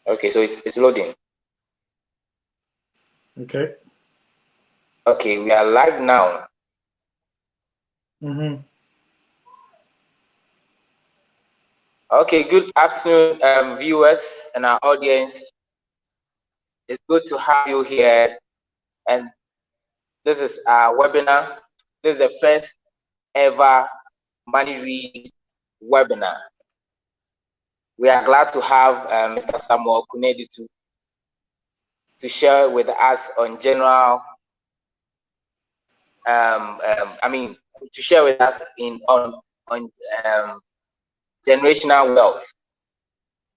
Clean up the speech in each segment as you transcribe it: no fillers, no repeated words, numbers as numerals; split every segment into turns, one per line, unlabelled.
Okay, so it's loading.
Okay.
Okay, we are live now. Okay, good afternoon, viewers and our audience. It's good to have you here. And this is our webinar. This is the first ever Money Read webinar. We are glad to have Mr. Samuel Konandu to share with us on to share with us on generational wealth.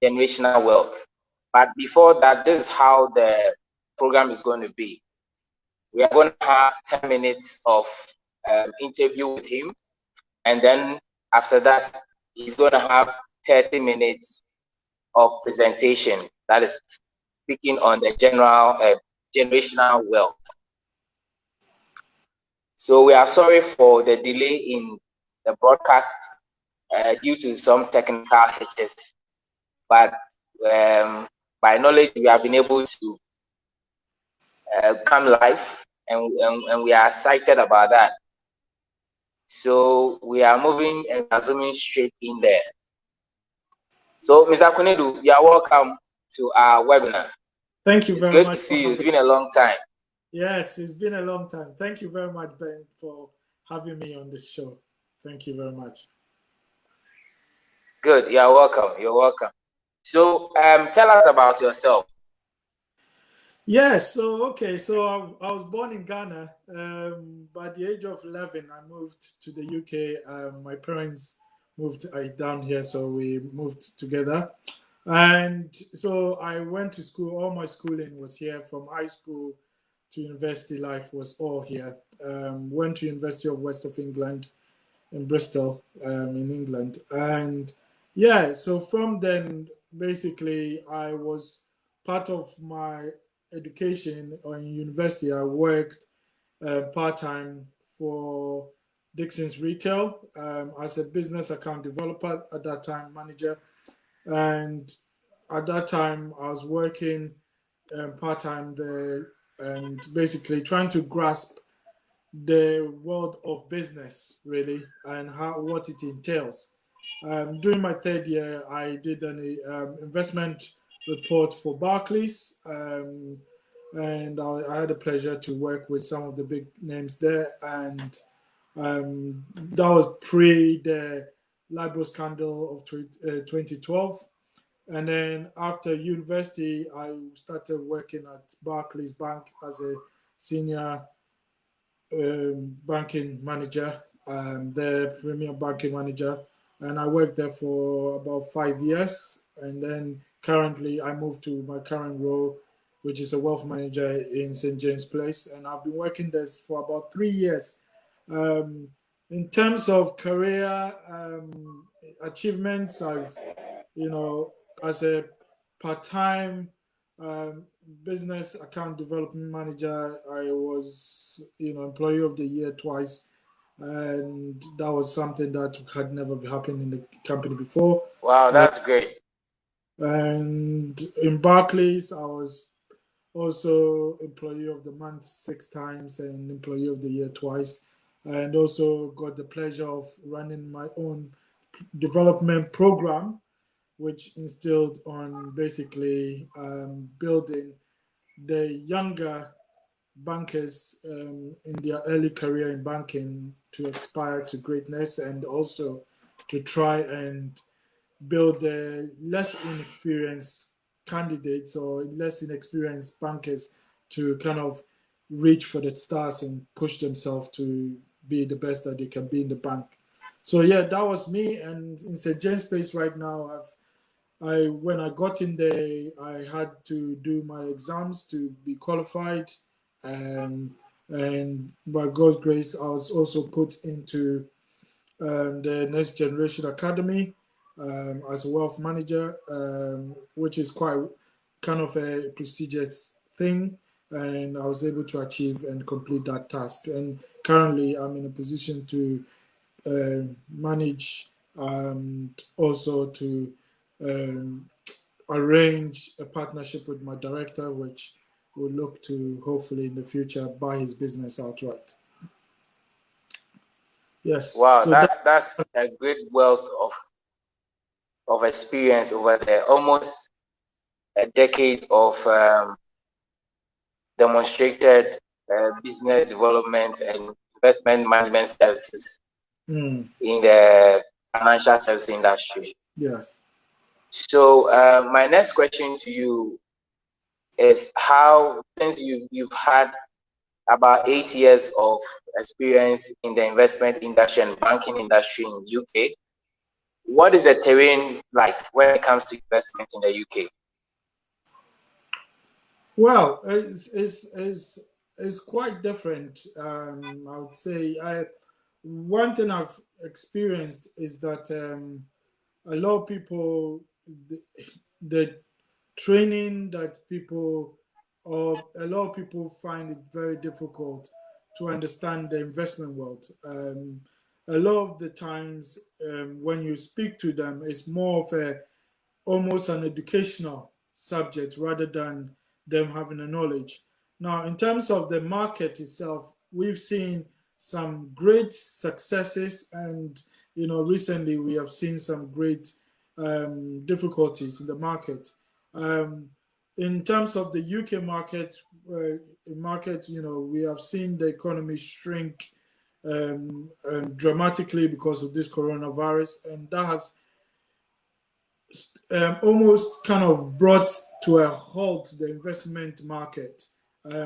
Generational wealth. But before that, this is how the program is going to be. We are going to have 10 minutes of interview with him, and then after that, he's going to have 30 minutes of presentation that is speaking on the generational wealth. So we are sorry for the delay in the broadcast due to some technical hitches, but by knowledge we have been able to come live, and we are excited about that. So we are moving and zooming straight in there. So Mr. Konandu, you are welcome to our webinar.
Thank you very much.
It's good to see you. It's been a long time.
Yes, it's been a long time. Thank you very much, Ben, for having me on this show. Thank you very much.
Good. You're welcome. You're welcome. So tell us about yourself.
Yes, so I was born in Ghana. By the age of 11, I moved to the UK. My parents moved down here, so we moved together. And so I went to school. All my schooling was here, from high school to university life was all here. Went to University of West of England in Bristol, in England. And yeah, so from then, basically, I was part of my education on university. I worked part-time for Dixon's Retail as a business account developer at that time, manager. And at that time, I was working part-time there and basically trying to grasp the world of business really and what it entails. During my third year, I did an investment report for Barclays, and I had the pleasure to work with some of the big names there. And that was pre the LIBOR scandal of 2012. And then after university, I started working at Barclays Bank as a senior banking manager, the premier banking manager, and I worked there for about 5 years. And then currently, I moved to my current role, which is a wealth manager in St James Place, and I've been working there for about 3 years. Um, in terms of career achievements, I've, as a part-time um, business account development manager, I was, employee of the year twice, and that was something that had never happened in the company before.
Wow, that's great.
And in Barclays, I was also employee of the month 6 times and employee of the year twice, and also got the pleasure of running my own development program, which instilled on basically building the younger bankers in their early career in banking to aspire to greatness, and also to try and build the less inexperienced candidates or less inexperienced bankers to kind of reach for the stars and push themselves to be the best that they can be in the bank. So yeah, that was me. And in St. James Place right now, when I got in there, I had to do my exams to be qualified, and by God's grace, I was also put into the Next Generation Academy as a wealth manager, which is quite kind of a prestigious thing, and I was able to achieve and complete that task. And currently, I'm in a position to manage and also to um, arrange a partnership with my director, which will look to hopefully in the future buy his business outright. Yes.
Wow,
So that.
that's a great wealth of experience over there. Almost a decade of demonstrated business development and investment management services in the financial service industry.
Yes.
So my next question to you is how, since you've had about 8 years of experience in the investment industry and banking industry in the UK, what is the terrain like when it comes to investment in the UK?
Well, it's quite different. I would say one thing I've experienced is that a lot of people the, the training that people or a lot of people find it very difficult to understand the investment world. A lot of the times when you speak to them, it's more of a almost an educational subject rather than them having a knowledge. Now, in terms of the market itself, we've seen some great successes, and recently we have seen some great difficulties in the market. Um, in terms of the UK market, we have seen the economy shrink dramatically because of this coronavirus, and that has almost kind of brought to a halt the investment market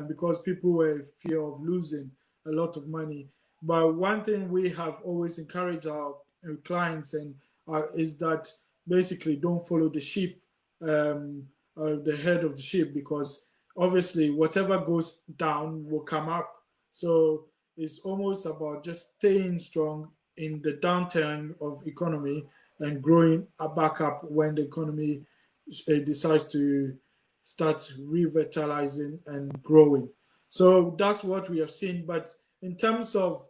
because people were in fear of losing a lot of money. But one thing we have always encouraged our clients and is that basically don't follow the sheep, the head of the sheep, because obviously whatever goes down will come up. So it's almost about just staying strong in the downturn of economy and growing back up when the economy decides to start revitalizing and growing. So that's what we have seen. But in terms of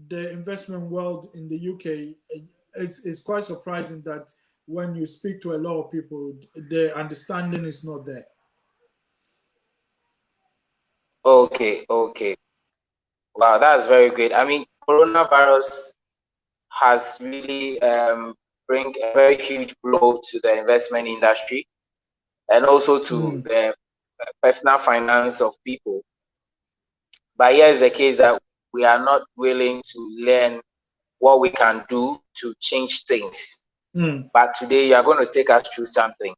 the investment world in the UK, it's quite surprising that when you speak to a lot of people, the understanding is not there.
Okay. Wow, that's very great. I mean, coronavirus has really bring a very huge blow to the investment industry and also to
Mm,
the personal finance of people. But here is the case that we are not willing to learn what we can do to change things.
mm,
But today you are going to take us through something.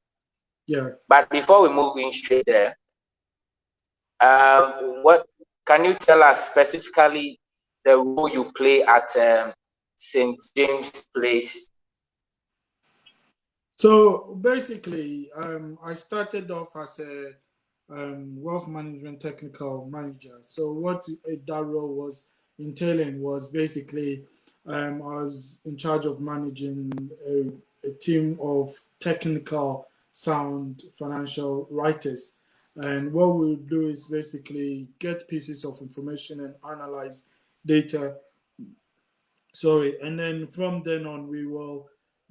yeah.
But before we move in straight there, what can you tell us specifically the role you play at St. James Place?
So basically, I started off as a wealth management technical manager. So what that role was entailing was basically I was in charge of managing a team of technical sound financial writers. And what we'll do is basically get pieces of information and analyze data. Sorry, and then from then on, we will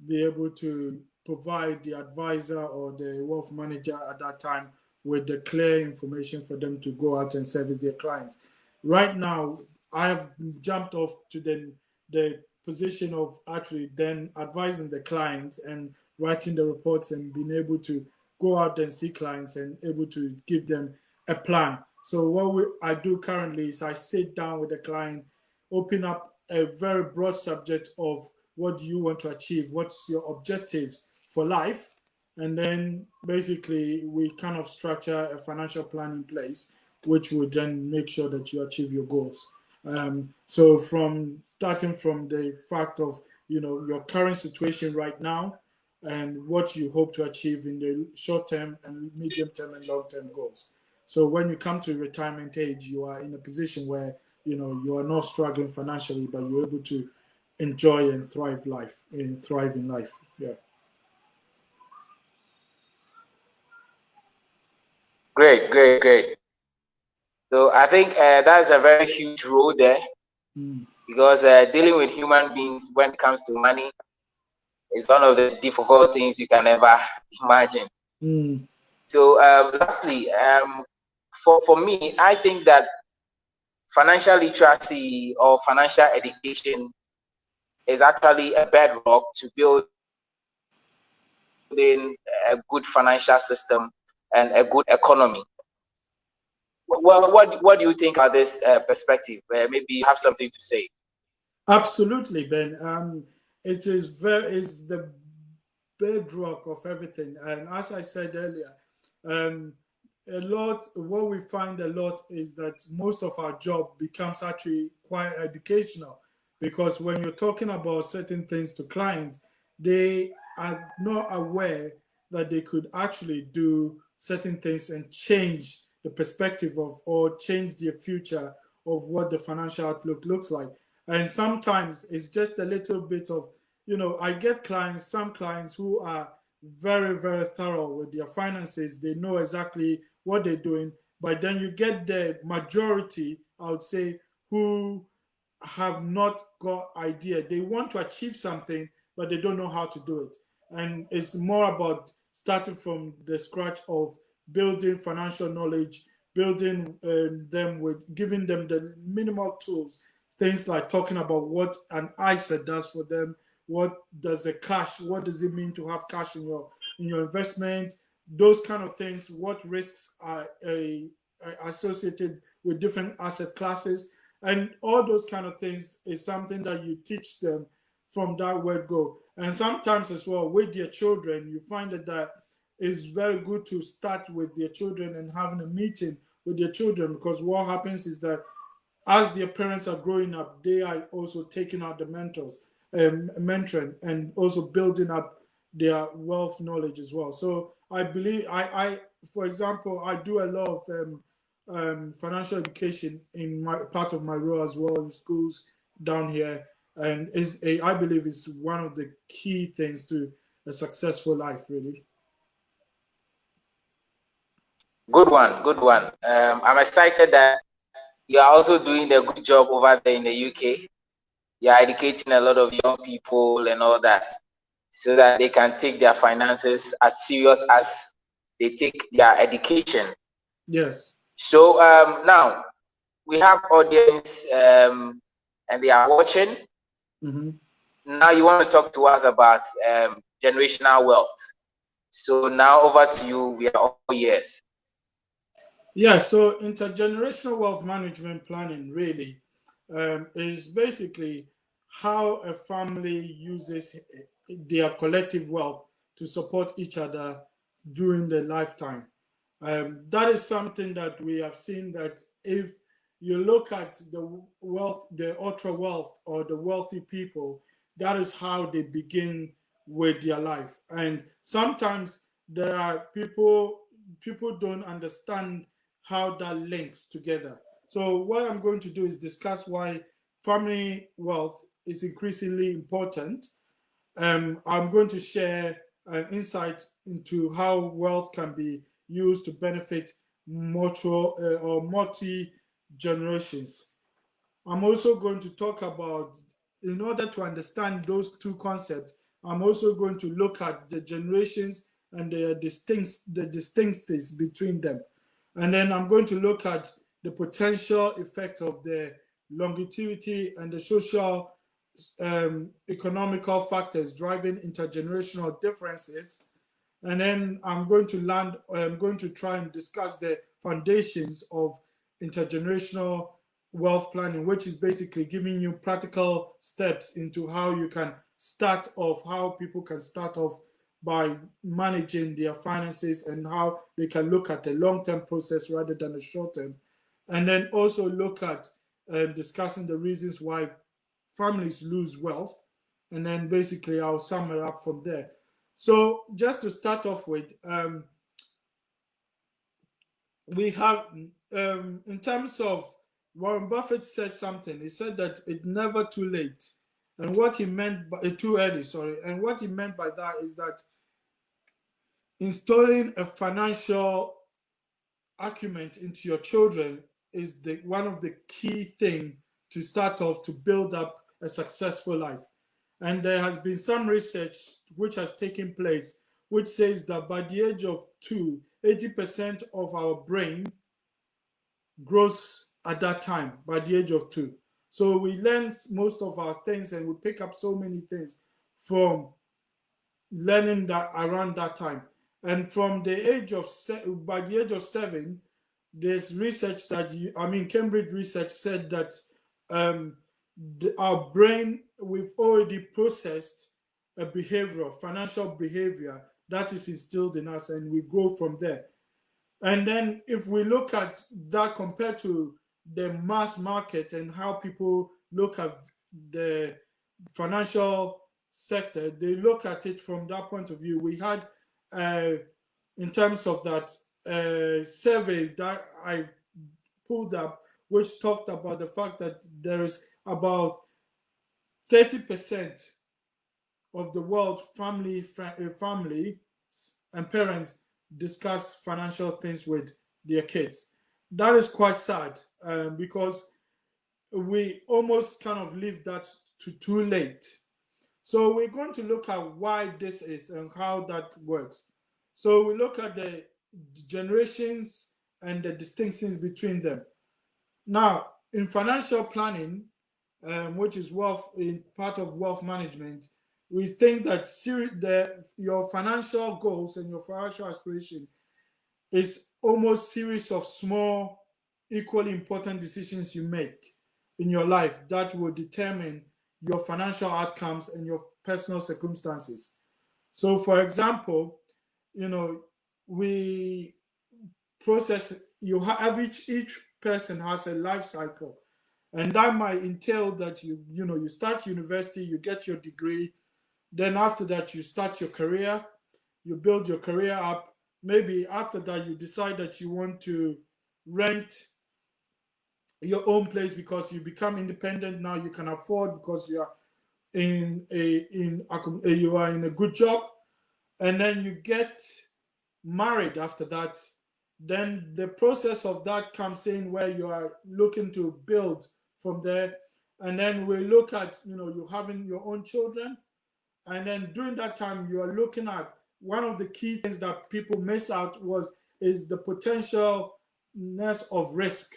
be able to provide the advisor or the wealth manager at that time with the clear information for them to go out and service their clients. Right now, I have jumped off to the position of actually then advising the clients and writing the reports and being able to go out and see clients and able to give them a plan. So I do currently is I sit down with the client, open up a very broad subject of what do you want to achieve, what's your objectives for life, and then basically we kind of structure a financial plan in place which will then make sure that you achieve your goals. So from starting from the fact of your current situation right now and what you hope to achieve in the short term and medium term and long term goals. So when you come to retirement age, you are in a position where you are not struggling financially, but you're able to enjoy and thrive in life. Yeah.
Great. So I think that's a very huge role there
Mm.
because dealing with human beings when it comes to money is one of the difficult things you can ever imagine.
Mm.
So, lastly, for me, I think that financial literacy or financial education is actually a bedrock to building a good financial system and a good economy. What do you think about this perspective? Maybe you have something to say.
Absolutely, Ben. It is the bedrock of everything. And as I said earlier, um, a lot what we find a lot is that most of our job becomes actually quite educational, because when you're talking about certain things to clients, they are not aware that they could actually do certain things and change the perspective of, or change their future of what the financial outlook looks like. And sometimes it's just a little bit of, I get some clients who are very, very thorough with their finances. They know exactly what they're doing. But then you get the majority, I would say, who have not got idea. They want to achieve something, but they don't know how to do it. And it's more about starting from the scratch of building financial knowledge, building them with giving them the minimal tools. Things like talking about what an ISA does for them, what does it mean to have cash in your investment, those kind of things, what risks are associated with different asset classes, and all those kind of things is something that you teach them from that word go. And sometimes as well with your children, you find that it's very good to start with their children and having a meeting with their children, because what happens is that as their parents are growing up, they are also taking out the mentoring, and also building up their wealth knowledge as well. So I believe for example, I do a lot of financial education in my part of my role as well in schools down here, and I believe it's one of the key things to a successful life, really.
Good one, good one. I'm excited that you are also doing a good job over there in the UK. You're educating a lot of young people and all that, so that they can take their finances as serious as they take their education.
Yes.
So now we have audience and they are watching.
Mm-hmm.
Now you want to talk to us about generational wealth. So now over to you. We are all ears.
Yeah, so intergenerational wealth management planning really is basically how a family uses their collective wealth to support each other during their lifetime. That is something that we have seen that if you look at the wealth, the ultra wealth or the wealthy people, that is how they begin with their life. And sometimes there are people don't understand how that links together. So what I'm going to do is discuss why family wealth is increasingly important. I'm going to share an insight into how wealth can be used to benefit multi generations. I'm also going to talk about, in order to understand those two concepts, I'm also going to look at the generations and the distinctives between them. And then I'm going to look at the potential effect of the longevity and the social economical factors driving intergenerational differences. And then I'm going to try and discuss the foundations of intergenerational wealth planning, which is basically giving you practical steps into how you can start off, how people can start off by managing their finances, and how they can look at a long-term process rather than a short-term. And then also look at discussing the reasons why families lose wealth. And then basically I'll sum it up from there. So just to start off with, we have in terms of Warren Buffett said something. He said that it's never too late, and what he meant by too early. Sorry, and what he meant by that is that installing a financial acumen into your children is the one of the key thing to start off to build up a successful life. And there has been some research which has taken place which says that by the age of 2, 80% of our brain grows at that time by the age of 2. So we learn most of our things and we pick up so many things from learning that around that time. And from the age of by the age of 7, there's research that Cambridge research said that um, our brain, we've already processed a behavior, financial behavior that is instilled in us, and we go from there. And then if we look at that compared to the mass market and how people look at the financial sector, they look at it from that point of view. We had, in terms of that survey that I pulled up, which talked about the fact that there is about 30% of the world family and parents discuss financial things with their kids. That is quite sad, because we almost kind of leave that to too late. So we're going to look at why this is and how that works. So we look at the generations and the distinctions between them. Now, in financial planning, which is wealth in part of wealth management, we think that your financial goals and your financial aspiration is almost series of small, equally important decisions you make in your life that will determine your financial outcomes and your personal circumstances. So, for example, we process you have each person has a life cycle, and that might entail that you start university, you get your degree, then after that you start your career, you build your career up. Maybe after that you decide that you want to rent your own place because you become independent now, you can afford because you are you are in a good job, and then you get married after that. Then the process of that comes in where you are looking to build from there. And then we look at, you having your own children. And then during that time, you are looking at one of the key things that people miss out is the potentialness of risk.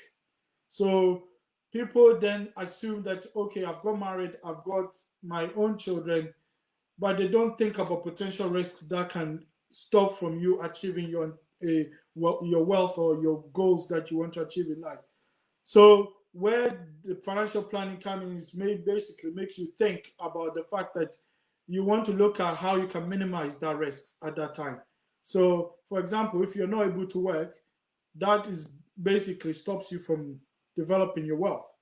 So people then assume that, okay, I've got married, I've got my own children, but they don't think about potential risks that can stop from you achieving your wealth or your goals that you want to achieve in life. So where the financial planning comes in is basically makes you think about the fact that you want to look at how you can minimize that risk at that time. So, for example, if you're not able to work, that is basically stops you from developing your wealth.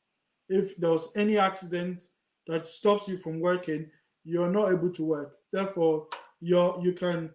If there was any accident that stops you from working, you're not able to work. Therefore, you can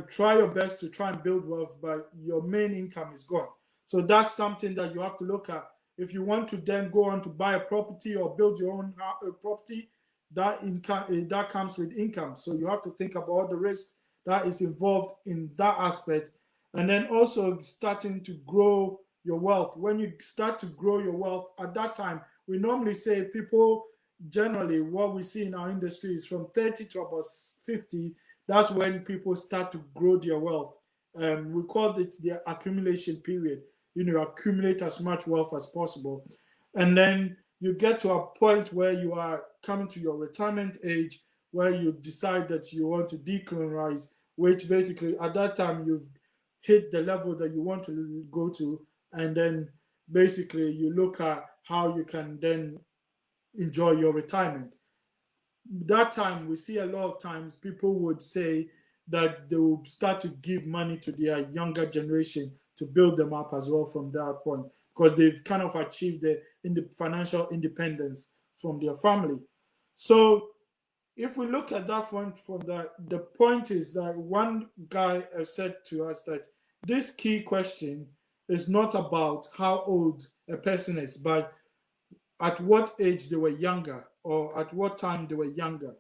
try your best to try and build wealth, but your main income is gone. So that's something that you have to look at. If you want to then go on to buy a property or build your own property, that income that comes with income. So you have to think about all the risks that is involved in that aspect, and then also starting to grow your wealth. When you start to grow your wealth at that time, we normally say people generally what we see in our industry is from 30 to about 50. That's when people start to grow their wealth. We call it the accumulation period. You accumulate as much wealth as possible. And then you get to a point where you are coming to your retirement age, where you decide that you want to decolonize, which basically at that time you've hit the level that you want to go to. And then basically you look at how you can then enjoy your retirement. That time we see a lot of times people would say that they will start to give money to their younger generation to build them up as well from that point, because they've kind of achieved the financial independence from their family. So if we look at that from the point is that one guy said to us that this key question is not about how old a person is, but at what age they were younger or at what time they were younger.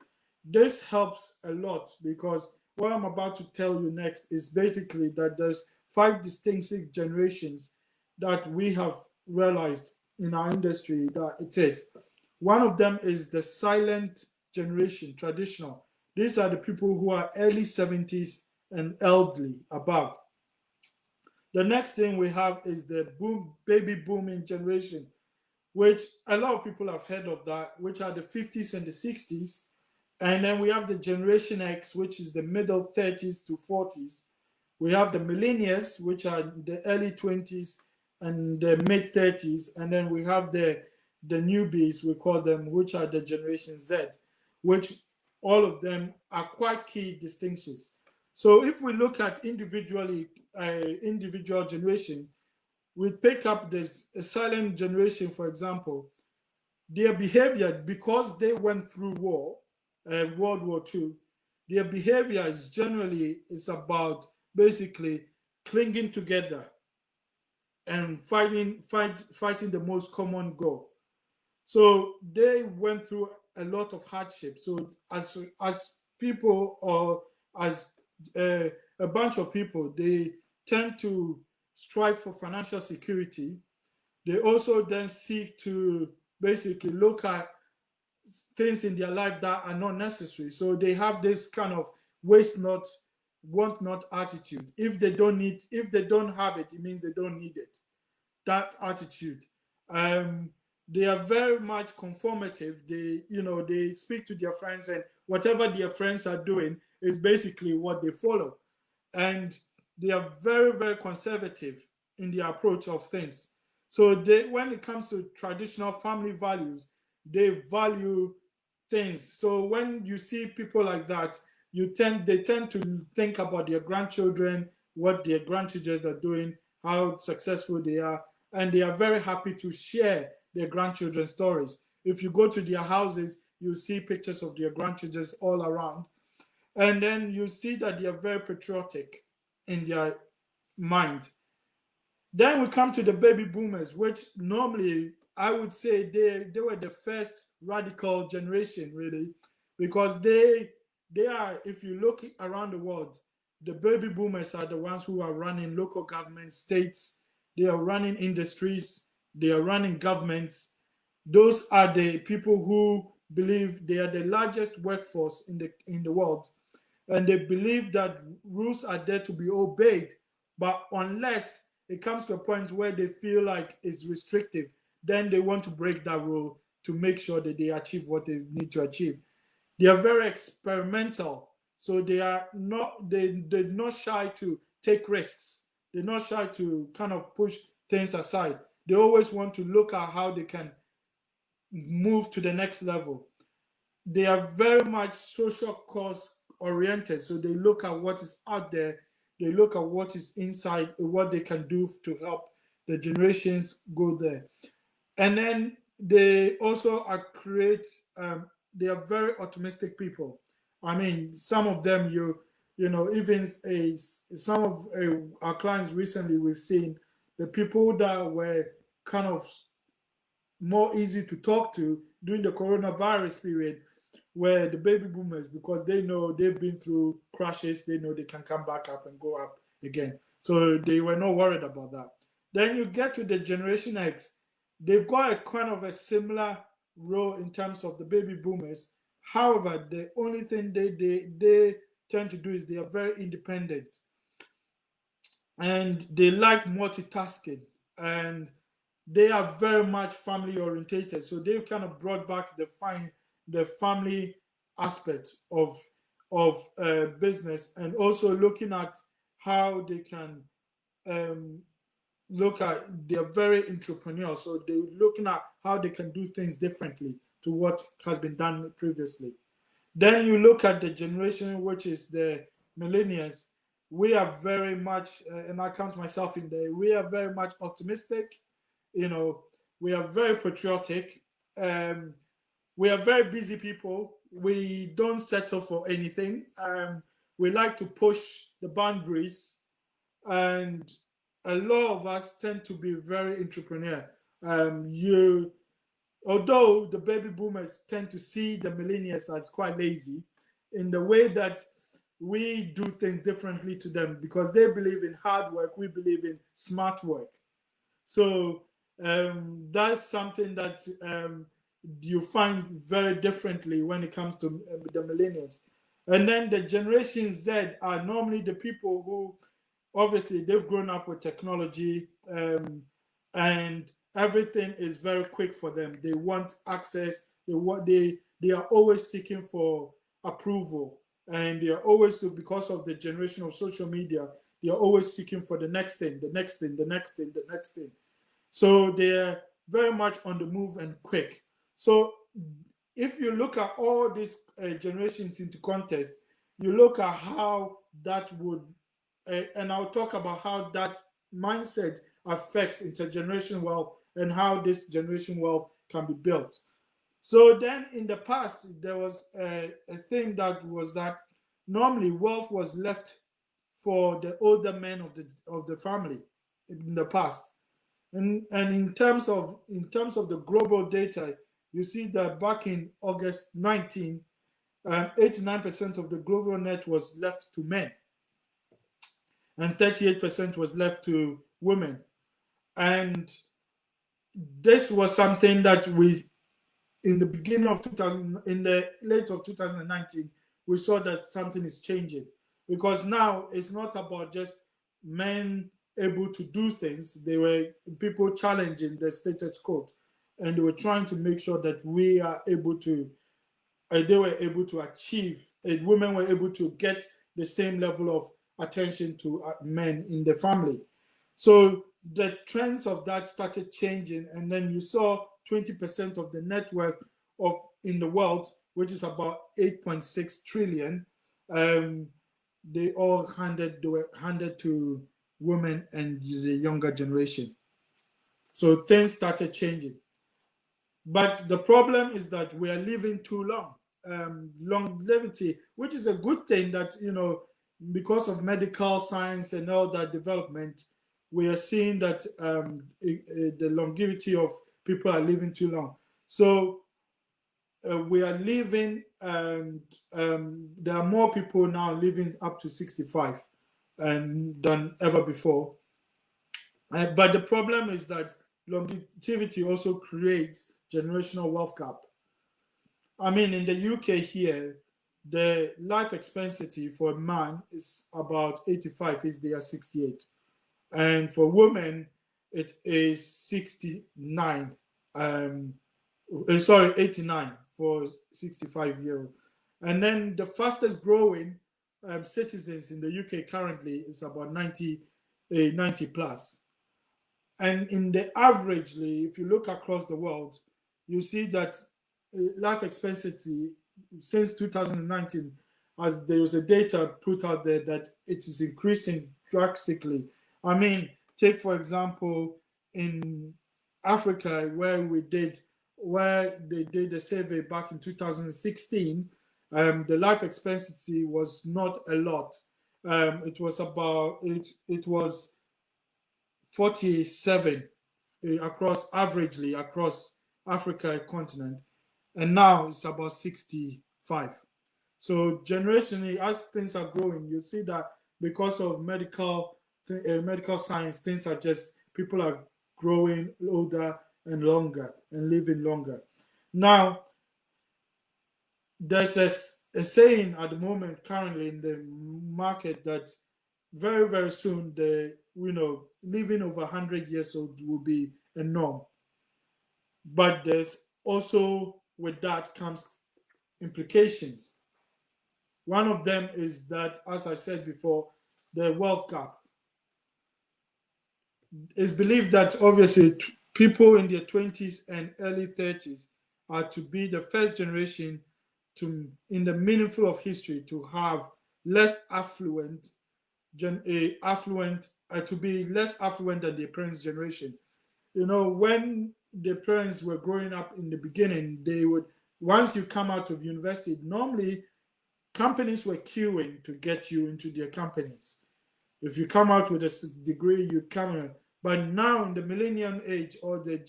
This helps a lot because what I'm about to tell you next is basically that there's 5 distinctive generations that we have realized in our industry that it is. One of them is the silent generation, traditional. These are the people who are early 70s and elderly above. The next thing we have is the baby booming generation, which a lot of people have heard of that, which are the 50s and the 60s. And then we have the Generation X, which is the middle 30s to 40s. We have the millennials, which are the early 20s and the mid 30s. And then we have the newbies, we call them, which are the Generation Z, which all of them are quite key distinctions. So if we look at individual generation, we pick up this a silent generation, for example, their behavior, because they went through World War II, their behavior is generally is about basically clinging together and fighting the most common goal. So they went through a lot of hardship. So as people, or as a bunch of people, they tend to strive for financial security. They also then seek to basically look at things in their life that are not necessary. So they have this kind of waste not, want not attitude. If they don't have it, it means they don't need it. That attitude. Um, they are very much conformative. They speak to their friends, and whatever their friends are doing is basically what they follow. And they are very, very conservative in their approach of things. So when it comes to traditional family values, they value things. So when you see people like that, they tend to think about their grandchildren, what their grandchildren are doing, how successful they are, and they are very happy to share their grandchildren's stories. If you go to their houses, you see pictures of their grandchildren all around, and then you see that they are very patriotic in their mind. Then we come to the baby boomers, which normally I would say they were the first radical generation, really, because they are, if you look around the world, the baby boomers are the ones who are running local government, states, they are running industries, they are running governments. Those are the people who believe they are the largest workforce in the world, and they believe that rules are there to be obeyed. But unless it comes to a point where they feel like it's restrictive, then they want to break that rule to make sure that they achieve what they need to achieve. They are very experimental, so they're not shy to take risks. They're not shy to kind of push things aside. They always want to look at how they can move to the next level. They are very much social cause oriented. So they look at what is out there, they look at what is inside, what they can do to help the generations go there. And then they also are they are very optimistic people. I mean, some of them, even some of our clients recently, we've seen the people that were kind of more easy to talk to during the coronavirus period were the baby boomers, because they know they've been through crashes, they know they can come back up and go up again. So they were not worried about that. Then you get to the Generation X, they've got a kind of a similar role in terms of the baby boomers. However, the only thing they tend to do is they are very independent, and they like multitasking, and they are very much family orientated. So they've kind of brought back the family aspect of business, and also looking at how they can um, look at. They're very entrepreneurial, so they're looking at how they can do things differently to what has been done previously. Then you look at the generation which is the millennials. We are very much, and I count myself in there. We are very much optimistic. You know, we are very patriotic. Um, we are very busy people. We don't settle for anything. We like to push the boundaries, and a lot of us tend to be very entrepreneur. You Although the baby boomers tend to see the millennials as quite lazy, in the way that we do things differently to them, because they believe in hard work, we believe in smart work. So that's something that you find very differently when it comes to the millennials. And then the Generation Z are normally the people who obviously they've grown up with technology, and everything is very quick for them. They want access. They are always seeking for approval, and they are always, because of the generation of social media, they are always seeking for the next thing, the next thing, the next thing, the next thing. So they're very much on the move and quick. So if you look at all these generations into context, you look at how that would, and I'll talk about how that mindset affects intergenerational wealth and how this generation wealth can be built. So then in the past, there was a thing that was that normally wealth was left for the older men of the family in the past. And in terms of the global data, you see that back in August 19, 89% of the global net was left to men, and 38% was left to women. And this was something that we, in the beginning of 2000, in the late of 2019, we saw that something is changing, because now it's not about just men able to do things. They were people challenging the status quo, and they were trying to make sure that we are able to, they were able to achieve, women were able to get the same level of attention to men in the family. So the trends of that started changing, and then you saw 20% of the net worth of in the world, which is about 8.6 trillion, um, they were handed to women and the younger generation. So things started changing. But the problem is that we are living too long. Longevity, which is a good thing, that because of medical science and all that development, we are seeing that the longevity of people are living too long. So we are living, and there are more people now living up to 65 than ever before. But the problem is that longevity also creates generational wealth gap. I mean, in the UK here, the life expectancy for a man is about 85, is they are 68. And for women, it is 69. Sorry, 89 for 65-year-old. And then the fastest growing citizens in the UK currently is about 90 plus. And in the averagely, if you look across the world, you see that life expectancy since 2019, as there was a data put out there that it is increasing drastically. I mean, take for example in Africa, where they did a survey back in 2016. The life expectancy was not a lot. It was about it was 47 across Africa continent, and now it's about 65. So generationally, as things are growing, you see that because of medical science, things are just people are growing older and longer and living longer. Now, there's a saying at the moment currently in the market that very very soon the living over 100 years old will be a norm. But there's also, with that comes implications. One of them is that, as I said before, the wealth gap. It's believed that obviously people in their 20s and early 30s are to be the first generation in the meaningful of history, to have less affluent, to be less affluent than their parents' generation. When the parents were growing up in the beginning, they would, once you come out of university, normally companies were queuing to get you into their companies. If you come out with a degree, you come in. But now in the millennium age, or the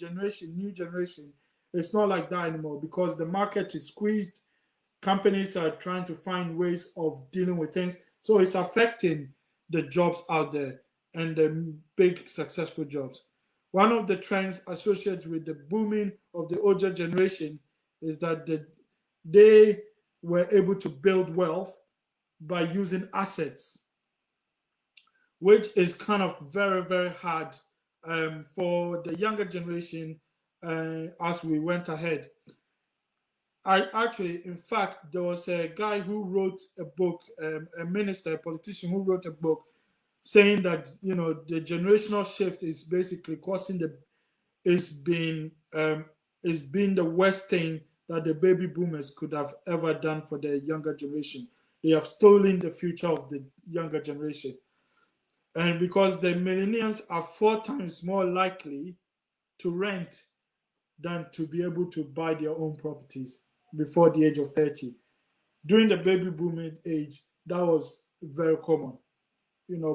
new generation, it's not like that anymore, because the market is squeezed. Companies are trying to find ways of dealing with things. So it's affecting the jobs out there and the big successful jobs. One of the trends associated with the booming of the older generation is that they were able to build wealth, by using assets, which is kind of very, very hard for the younger generation as we went ahead. I actually, in fact, there was a guy who wrote a book, a minister, a politician who wrote a book saying that the generational shift is basically causing the is being is being the worst thing that the baby boomers could have ever done for the younger generation. They have stolen the future of the younger generation, and because the millennials are 4 times more likely to rent than to be able to buy their own properties before the age of 30. During the baby booming age, that was very common.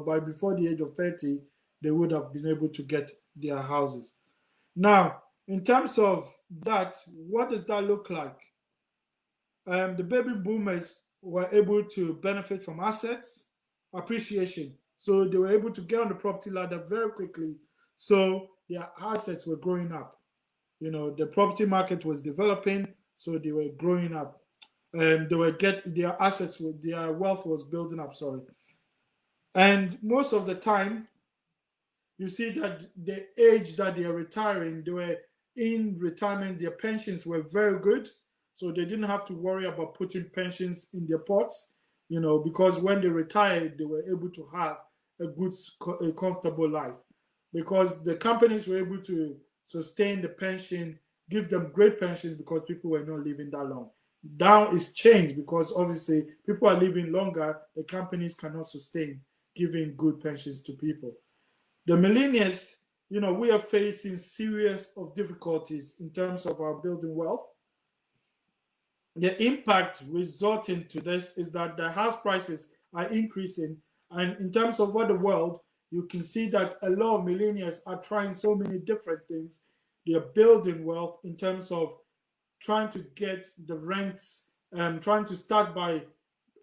By before the age of 30, they would have been able to get their houses. Now, in terms of that, what does that look like? The baby boomers were able to benefit from assets appreciation. So they were able to get on the property ladder very quickly. So their assets were growing up. The property market was developing, so they were growing up. And they were their assets, their wealth was building up. Sorry, and most of the time, you see that the age that they are retiring, they were in retirement, their pensions were very good. So they didn't have to worry about putting pensions in their pots, because when they retired, they were able to have a good, a comfortable life because the companies were able to sustain the pension, give them great pensions because people were not living that long. Now it's changed because obviously people are living longer, the companies cannot sustain giving good pensions to people. The millennials, we are facing serious of difficulties in terms of our building wealth. The impact resulting to this is that the house prices are increasing, and in terms of what the world, you can see that a lot of millennials are trying so many different things. They are building wealth in terms of trying to get the rents, trying to start by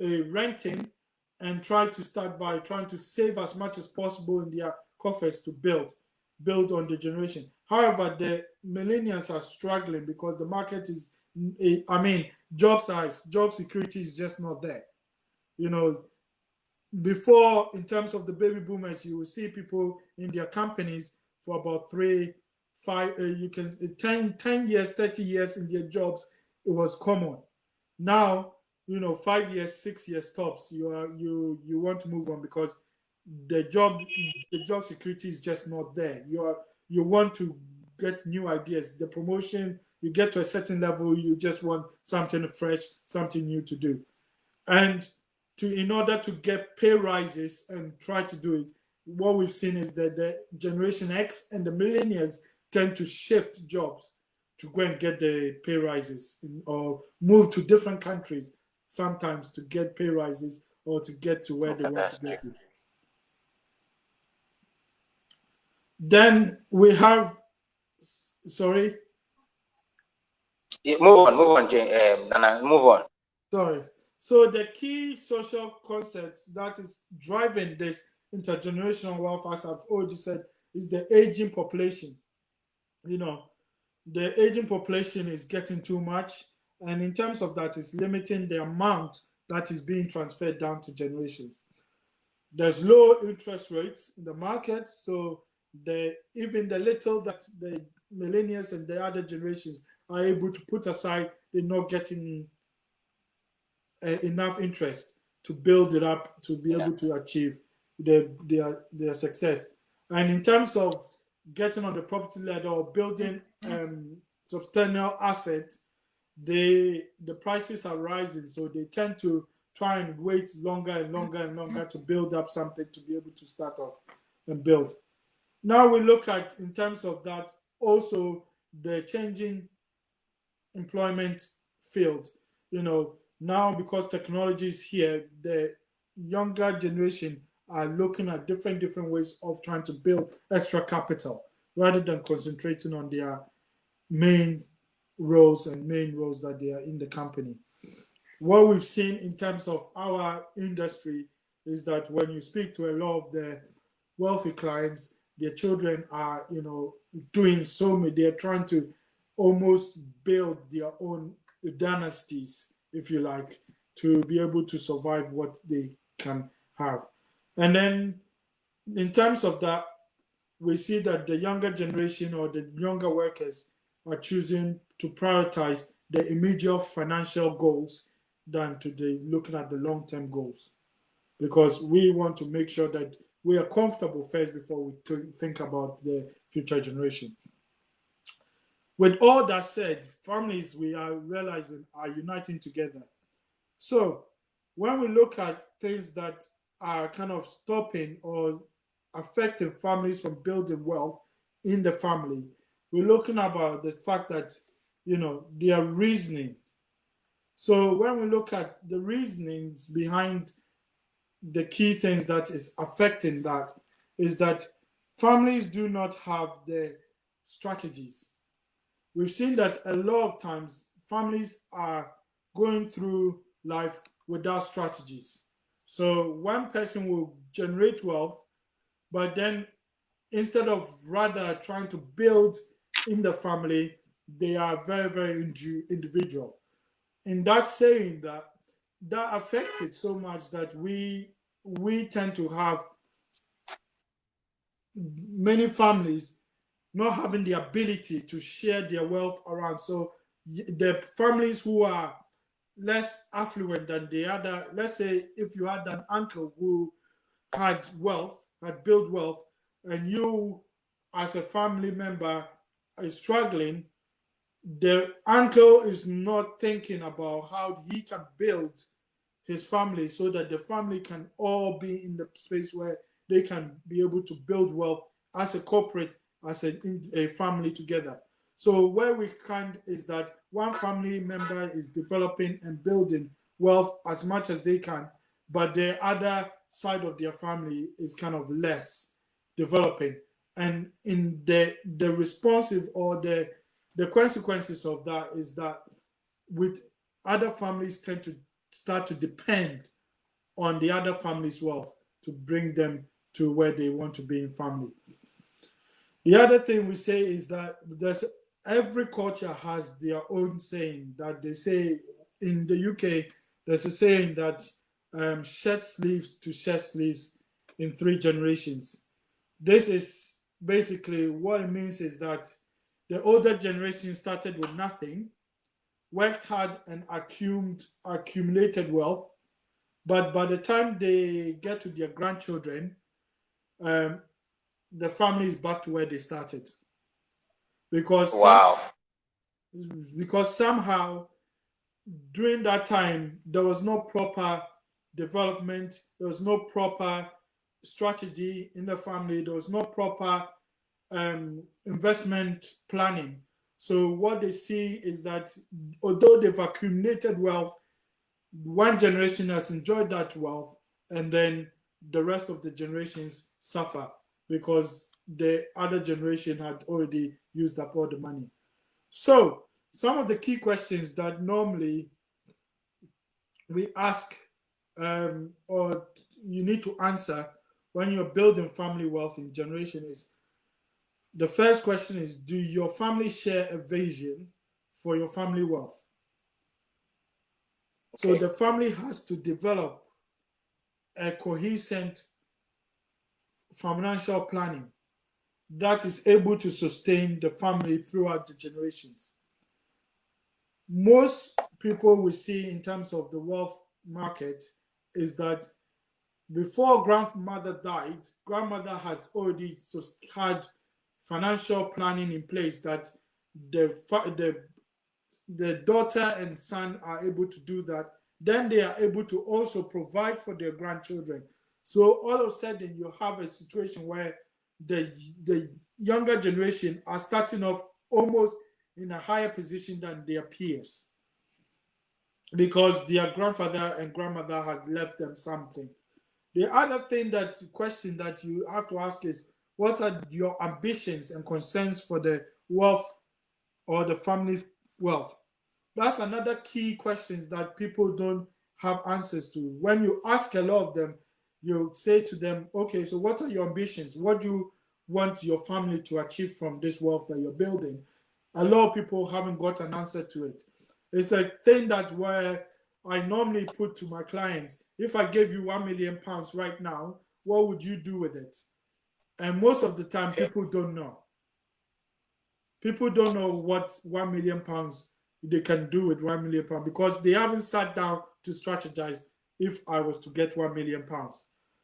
renting, and try to start by trying to save as much as possible in their coffers to build on the generation. However, the millennials are struggling because the market is, I mean, job security is just not there. You know, Before, in terms of the baby boomers, you will see people in their companies for about 3 5 you can 10 years, 30 years in their jobs. It was common. Now, 5 years, 6 years tops, you want to move on because the job security is just not there. You want to get new ideas. The promotion, you get to a certain level, you just want something fresh, something new to do. And in order to get pay rises and try to do it, what we've seen is that the Generation X and the millennials tend to shift jobs to go and get the pay rises or move to different countries sometimes to get pay rises or to get to where they
Okay,
want to
that's
get
true.
to. Then we have, sorry,
Yeah, move on, Jane. Nana, move on.
sorry. So the key social concepts that is driving this intergenerational wealth, as I've already said, is the aging population. You know, the aging population is getting too much, and in terms of that, is limiting the amount that is being transferred down to generations. There's low interest rates in the market, so even the little that the millennials and the other generations are able to put aside, they're not getting enough interest to build it up to be
Yeah.
able to achieve their success. And in terms of getting on the property ladder or building substantial assets, the prices are rising, so they tend to try and wait longer and longer and longer to build up something to be able to start off and build. Now we look at, in terms of that, also the changing employment field. Now because technology is here, the younger generation are looking at different ways of trying to build extra capital rather than concentrating on their main main roles that they are in the company. What we've seen in terms of our industry is that when you speak to a lot of the wealthy clients, their children are, doing so many. They're trying to almost build their own dynasties, if you like. to be able to survive what they can have. And then in terms of that, we see that the younger generation or the younger workers are choosing to prioritize the immediate financial goals than to the looking at the long-term goals, because we want to make sure that we are comfortable first before we think about the future generation. With all that said, families, we are realizing, are uniting together. So when we look at things that are kind of stopping or affecting families from building wealth in the family, we're looking about the fact that they are reasoning. So when we look at the reasonings behind the key things that is affecting that, is that families do not have the strategies. We've seen that a lot of times families are going through life without strategies. So one person will generate wealth, but then instead of rather trying to build in the family, they are very, very individual. In that saying, that affects it so much that we tend to have many families not having the ability to share their wealth around. So the families who are less affluent than the other, let's say if you had an uncle who had wealth, had built wealth, and you as a family member are struggling, the uncle is not thinking about how he can build his family so that the family can all be in the space where they can be able to build wealth as a corporate, as a family together. So where we can is that one family member is developing and building wealth as much as they can, but the other side of their family is kind of less developing. And in the responsive or the consequences of that is that with other families tend to start to depend on the other family's wealth to bring them to where they want to be in family. The other thing we say is that there's every culture has their own saying that they say in the UK. There's a saying that shirt sleeves to shirt sleeves in 3 generations. This is basically what it means is that the older generation started with nothing, worked hard and accumulated wealth, but by the time they get to their grandchildren, um, the family is back to where they started because
Wow.
somehow during that time there was no proper development, there was no proper strategy in the family, there was no proper investment planning. So what they see is that although they've accumulated wealth, one generation has enjoyed that wealth, and then the rest of the generations suffer because the other generation had already used up all the money. So, some of the key questions that normally we ask or you need to answer when you're building family wealth in generation is, the first question is, do your family share a vision for your family wealth? So
Okay.
the family has to develop a cohesive financial planning that is able to sustain the family throughout the generations. Most people we see in terms of the wealth market is that before grandmother died, grandmother had already had financial planning in place that the daughter and son are able to do that. Then they are able to also provide for their grandchildren. So all of a sudden, you have a situation where the younger generation are starting off almost in a higher position than their peers because their grandfather and grandmother had left them something. The other thing that question that you have to ask is, what are your ambitions and concerns for the wealth or the family wealth? That's another key questions that people don't have answers to. When you ask a lot of them, you say to them, okay, so what are your ambitions? What do you want your family to achieve from this wealth that you're building? A lot of people haven't got an answer to it. It's a thing that where I normally put to my clients, if I gave you £1 million right now, what would you do with it? And most of the time,
Okay.
people don't know. People don't know what £1 million they can do with £1 million because they haven't sat down to strategize if I was to get £1 million.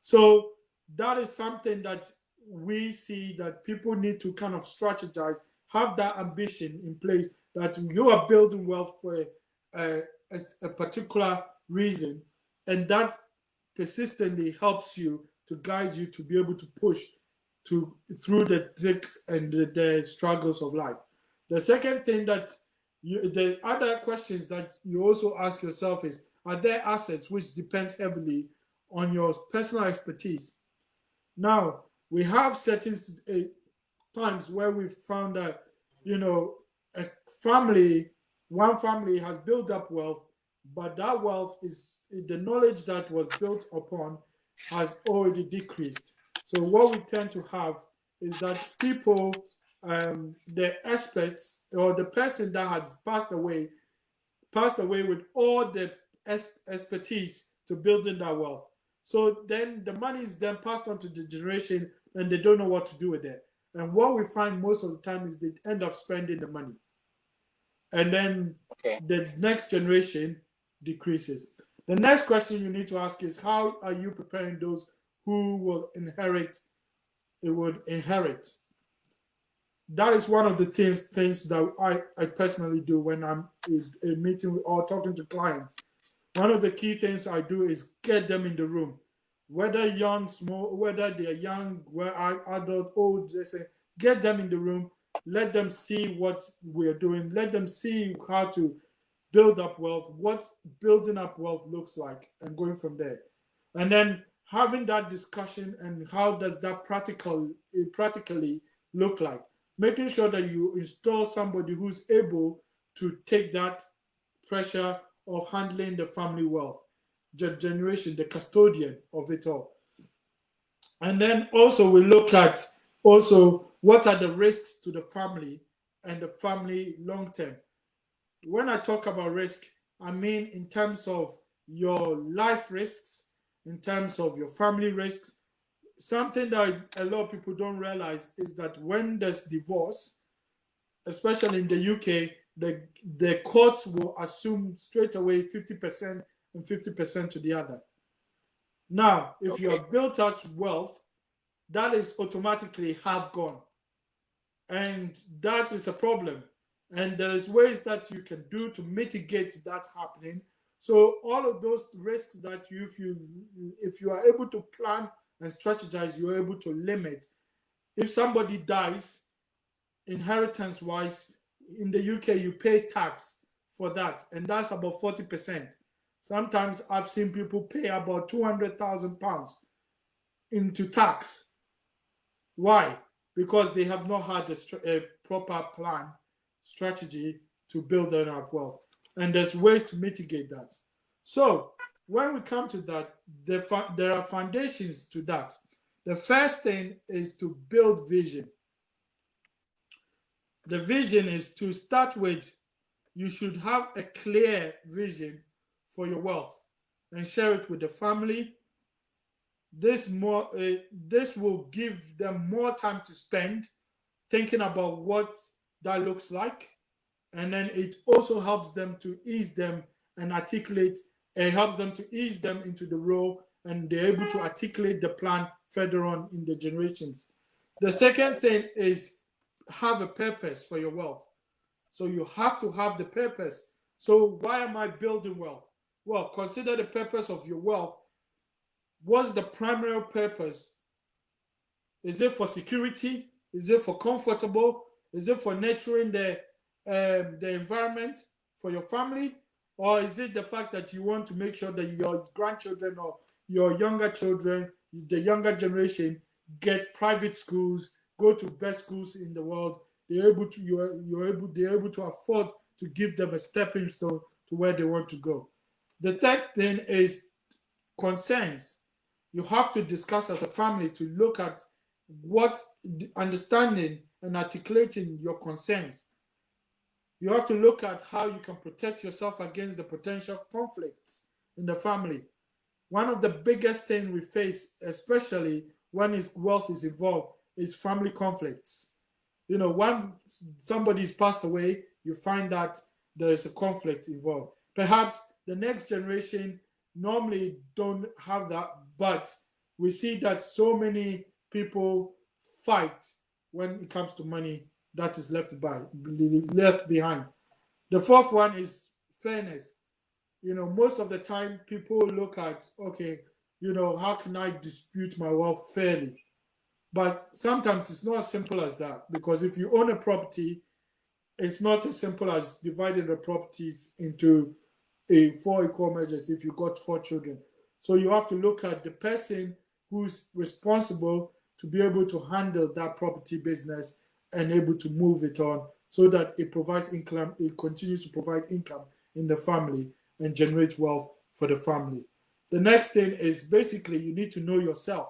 So that is something that we see that people need to kind of strategize, have that ambition in place that you are building wealth for a, a particular reason, and that persistently helps you to guide you to be able to push to through the tricks and the struggles of life. The second thing that the other questions that you also ask yourself is: are there assets which depend heavily on your personal expertise? Now we have certain times where we found that you know a family, one family has built up wealth, but that wealth is the knowledge that was built upon has already decreased. So what we tend to have is that people, the experts or the person that has passed away with all the expertise to building that wealth. So then the money is then passed on to the generation and they don't know what to do with it. And what we find most of the time is they end up spending the money. And then
Okay.
the next generation decreases. The next question you need to ask is: how are you preparing those who will inherit? It would inherit. That is one of the things that I personally do when I'm in a meeting or talking to clients. One of the key things I do is get them in the room, whether young, small, whether they're young, where adult, old. They say, get them in the room, let them see what we're doing, let them see how to build up wealth, what building up wealth looks like, and going from there. And then having that discussion and how does that practically look like, making sure that you install somebody who's able to take that pressure of handling the family wealth, the generation, the custodian of it all. And then also we look at also what are the risks to the family and the family long term. When I talk about risk, I mean in terms of your life risks, in terms of your family risks. Something that a lot of people don't realize is that when there's divorce, especially in the UK, the courts will assume straight away 50% and 50% to the other. Now, if you
Okay.
have built out wealth, that is automatically half gone. And that is a problem. And there is ways that you can do to mitigate that happening. So all of those risks that if you are able to plan and strategize, you're able to limit. If somebody dies, inheritance wise, in the UK, you pay tax for that, and that's about 40%. Sometimes I've seen people pay about £200,000 into tax. Why? Because they have not had a proper plan, strategy to build their up wealth. And there's ways to mitigate that. So when we come to that, there are foundations to that. The first thing is to build vision. The vision is to start with, you should have a clear vision for your wealth and share it with the family. This will give them more time to spend thinking about what that looks like, and then it also helps them to ease them and articulate. It helps them to ease them into the role, and they're able to articulate the plan further on in the generations. The second thing is have a purpose for your wealth. So you have to have the purpose. So why am I building wealth? Well, consider the purpose of your wealth. What's the primary purpose? Is it for security? Is it for comfortable? Is it for nurturing the environment for your family? Or is it the fact that you want to make sure that your grandchildren or your younger children, the younger generation, get private schools, go to best schools in the world? They're able to afford to give them a stepping stone to where they want to go. The third thing is concerns. You have to discuss as a family to look at what understanding and articulating your concerns. You have to look at how you can protect yourself against the potential conflicts in the family. One of the biggest things we face, especially when wealth is involved, is family conflicts. When somebody's passed away, you find that there is a conflict involved. Perhaps the next generation normally don't have that, but we see that so many people fight when it comes to money that is left behind. The fourth one is fairness. Most of the time people look at, okay, how can I dispute my wealth fairly? But sometimes it's not as simple as that, because if you own a property, it's not as simple as dividing the properties into four equal measures if you got four children. So you have to look at the person who's responsible to be able to handle that property business and able to move it on so that it provides income, it continues to provide income in the family and generate wealth for the family. The next thing is basically you need to know yourself.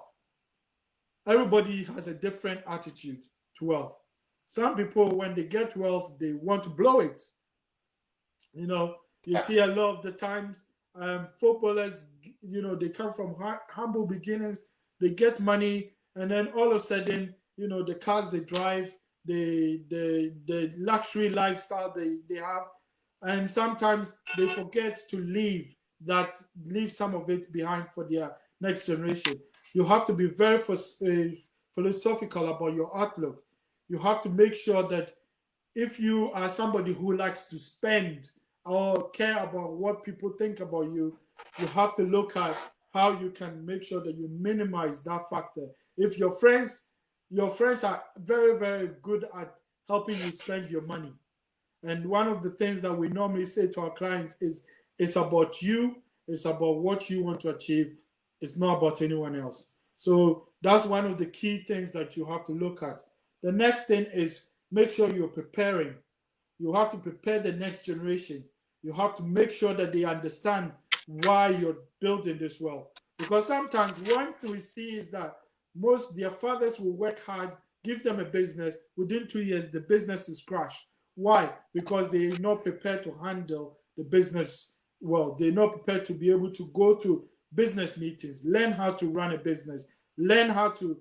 Everybody has a different attitude to wealth. Some people, when they get wealth, they want to blow it. You see a lot of the times footballers, they come from humble beginnings, they get money, and then all of a sudden, the cars they drive, the luxury lifestyle they have, and sometimes they forget to leave some of it behind for their next generation. You have to be very philosophical about your outlook. You have to make sure that if you are somebody who likes to spend or care about what people think about you, you have to look at how you can make sure that you minimize that factor. If your friends are very, very good at helping you spend your money. And one of the things that we normally say to our clients is it's about you, it's about what you want to achieve, it's not about anyone else. So that's one of the key things that you have to look at. The next thing is make sure you're preparing. You have to prepare the next generation. You have to make sure that they understand why you're building this wealth. Because sometimes one thing we see is that most their fathers will work hard, give them a business. Within 2 years, the business is crashed. Why? Because they're not prepared to handle the business well. They're not prepared to be able to go to business meetings, learn how to run a business, learn how to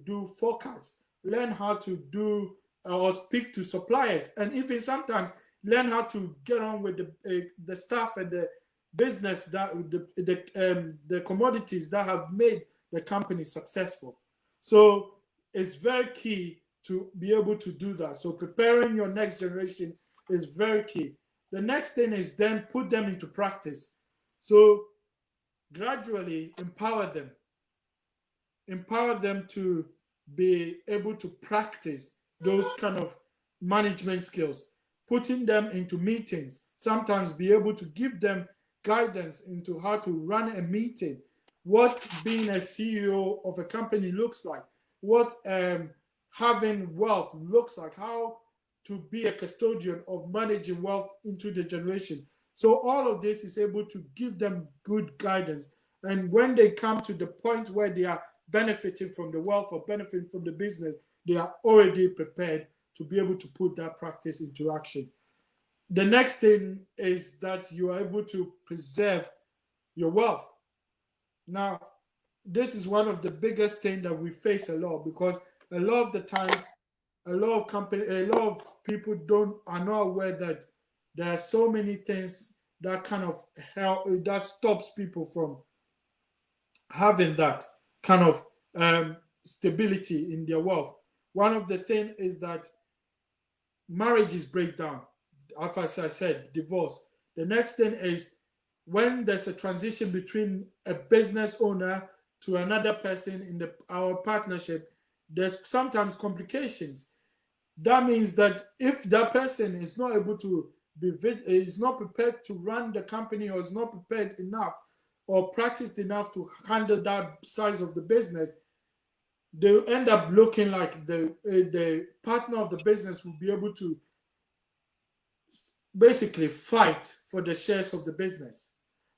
do forecasts, learn how to do or speak to suppliers, and even sometimes learn how to get on with the staff and the business that the commodities that have made the company successful. So it's very key to be able to do that. So preparing your next generation is very key. The next thing is then put them into practice. So gradually empower them to be able to practice those kind of management skills, putting them into meetings, sometimes be able to give them guidance into how to run a meeting, what being a CEO of a company looks like, what having wealth looks like, how to be a custodian of managing wealth into the generation. So all of this is able to give them good guidance. And when they come to the point where they are benefiting from the wealth or benefiting from the business, they are already prepared to be able to put that practice into action. The next thing is that you are able to preserve your wealth. Now, this is one of the biggest things that we face a lot, because a lot of the times, a lot of people don't are not aware that there are so many things that kind of help that stops people from having that kind of stability in their wealth. One of the things is that marriages break down. As I said, divorce. The next thing is when there's a transition between a business owner to another person in our partnership, there's sometimes complications. That means that if that person is not able to is not prepared to run the company, or is not prepared enough or practiced enough to handle that size of the business, they end up looking like the partner of the business will be able to basically fight for the shares of the business.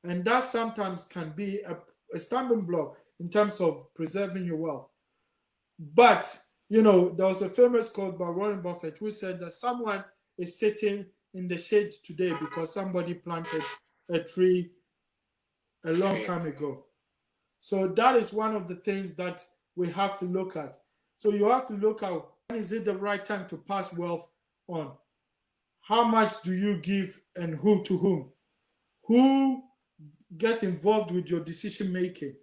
And that sometimes can be a stumbling block in terms of preserving your wealth. But, there was a famous quote by Warren Buffett who said that someone is sitting in the shade today because somebody planted a tree a long time ago. So that is one of the things that we have to look at. So you have to look at, when is it the right time to pass wealth on? How much do you give and who to whom? Who gets involved with your decision making?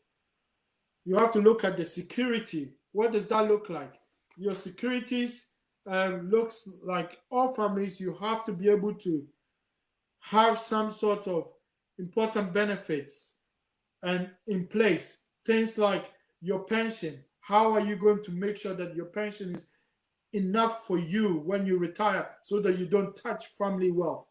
You have to look at the security. What does that look like? Your securities looks like all families, you have to be able to have some sort of important benefits and in place. Things like your pension. How are you going to make sure that your pension is enough for you when you retire so that you don't touch family wealth?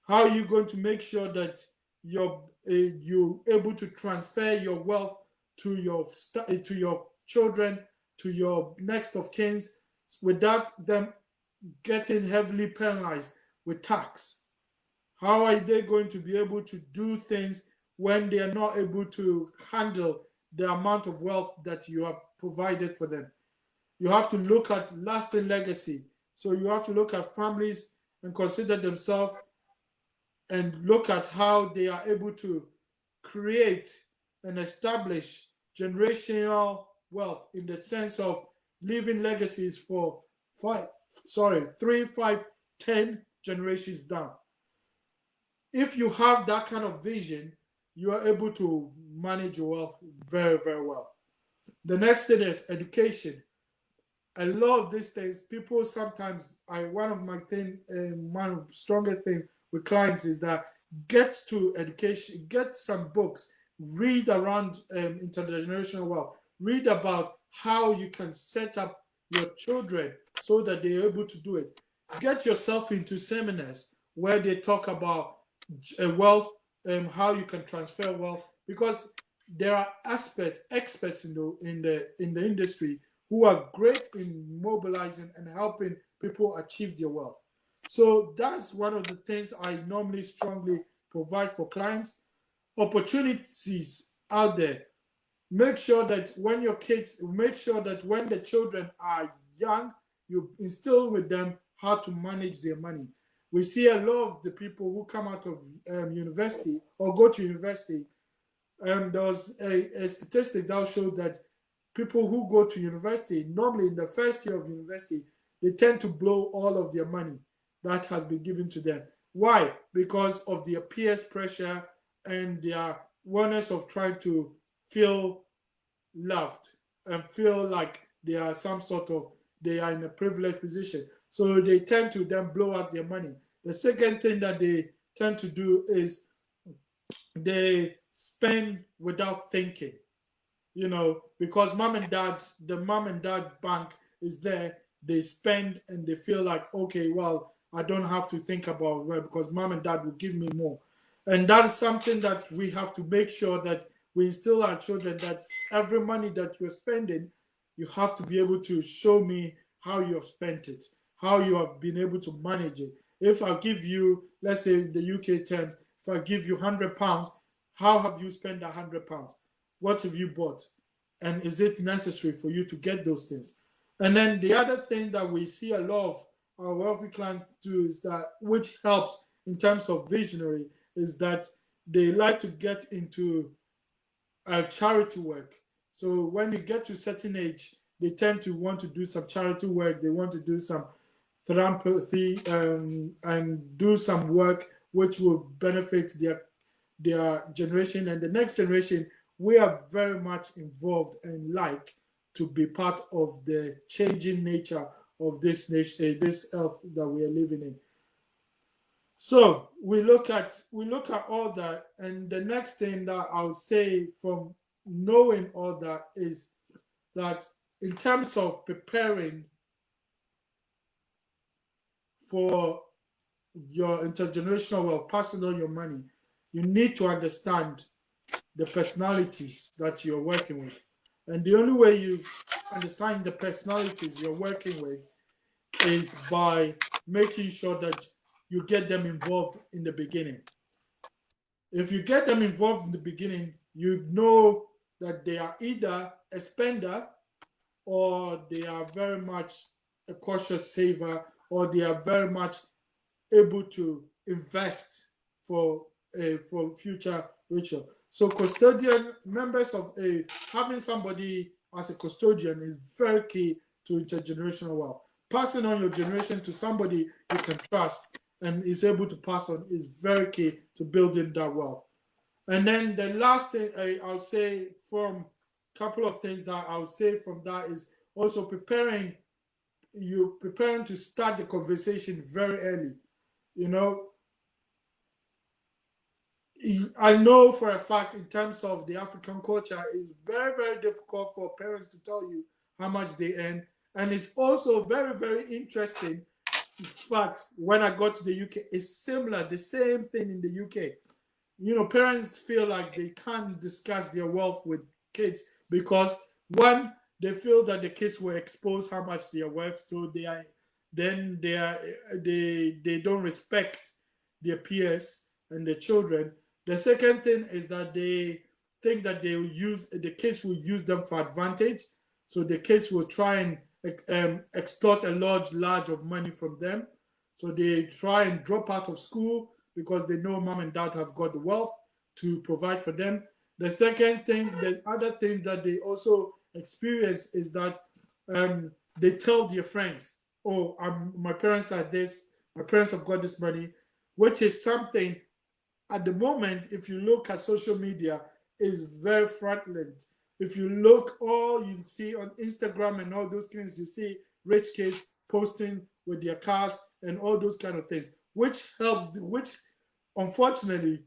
How are you going to make sure that you're able to transfer your wealth to to your children, to your next of kins, without them getting heavily penalized with tax? How are they going to be able to do things when they are not able to handle the amount of wealth that you have provided for them? You have to look at lasting legacy. So you have to look at families and consider themselves and look at how they are able to create and establish generational wealth in the sense of leaving legacies for five, sorry, 3, 5, 10 generations down. If you have that kind of vision, you are able to manage your wealth very, very well. The next thing is education. I love these things. People sometimes, I one of my thing, one of stronger thing with clients is that get to education, get some books, read around intergenerational wealth, read about how you can set up your children so that they're able to do it. Get yourself into seminars where they talk about wealth, how you can transfer wealth, because there are experts in the industry who are great in mobilizing and helping people achieve their wealth. So that's one of the things I normally strongly provide for clients. Opportunities out there. Make sure that when your kids, make sure that when the children are young, you instill with them how to manage their money. We see a lot of the people who come out of university or go to university. There was a statistic that showed that people who go to university, normally in the first year of university, they tend to blow all of their money that has been given to them. Why? Because of their peers pressure and their awareness of trying to feel loved and feel like they are some sort of, they are in a privileged position. So they tend to then blow out their money. The second thing that they tend to do is they spend without thinking, because the mom and dad bank is there. They spend and they feel like, okay, well, I don't have to think about where, because mom and dad will give me more. And that is something that we have to make sure that we instill our children, that every money that you're spending, you have to be able to show me how you have spent it, how you have been able to manage it. If I give you, let's say in the UK terms, if I give you £100, how have you spent that £100? What have you bought? And is it necessary for you to get those things? And then the other thing that we see a lot of our wealthy clients do is that, which helps in terms of visionary, is that they like to get into charity work. So when you get to a certain age, they tend to want to do some charity work. They want to do some philanthropy and do some work which will benefit their generation and the next generation. We are very much involved and like to be part of the changing nature of this nation, this earth that we are living in. So we look at all that, and the next thing that I would say from knowing all that is that in terms of preparing for your intergenerational wealth, passing on your money, you need to understand the personalities that you're working with. And the only way you understand the personalities you're working with is by making sure that you get them involved in the beginning. If you get them involved in the beginning, you know that they are either a spender or they are very much a cautious saver or they are very much able to invest for future ritual. So custodian members of a having somebody as a custodian is very key to intergenerational wealth. Passing on your generation to somebody you can trust and is able to pass on is very key to building that wealth. And then the last thing I'll say from a couple of things that I'll say from that is also preparing to start the conversation very early. You know, I know for a fact in terms of the African culture, it's very, very difficult for parents to tell you how much they earn. And it's also very, very interesting. In fact, when I got to the UK, it's similar, the same thing in the UK. Parents feel like they can't discuss their wealth with kids because one, they feel that the kids will expose how much they are worth, so they don't respect their peers and their children. The second thing is that they think that the kids will use them for advantage, so the kids will try and extort a large of money from them. So they try and drop out of school because they know mom and dad have got the wealth to provide for them. The other thing that they also experience is that they tell their friends, "Oh, my parents are this. My parents have got this money," which is something at the moment. If you look at social media, is very fraudulent. If you look, all you see on Instagram and all those things, you see rich kids posting with their cars and all those kind of things, which unfortunately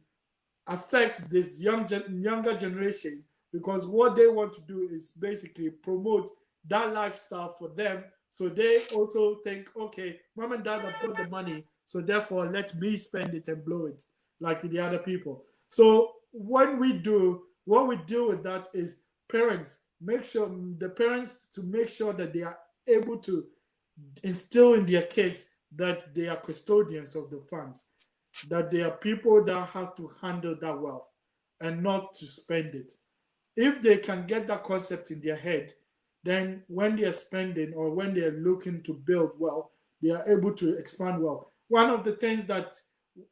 affects this younger generation, because what they want to do is basically promote that lifestyle for them. So they also think, okay, mom and dad have got the money, so therefore let me spend it and blow it like the other people. So what we do with that is parents to make sure that they are able to instill in their kids that they are custodians of the funds, that they are people that have to handle that wealth and not to spend it. If they can get that concept in their head, then when they are spending or when they are looking to build wealth, they are able to expand wealth. One of the things that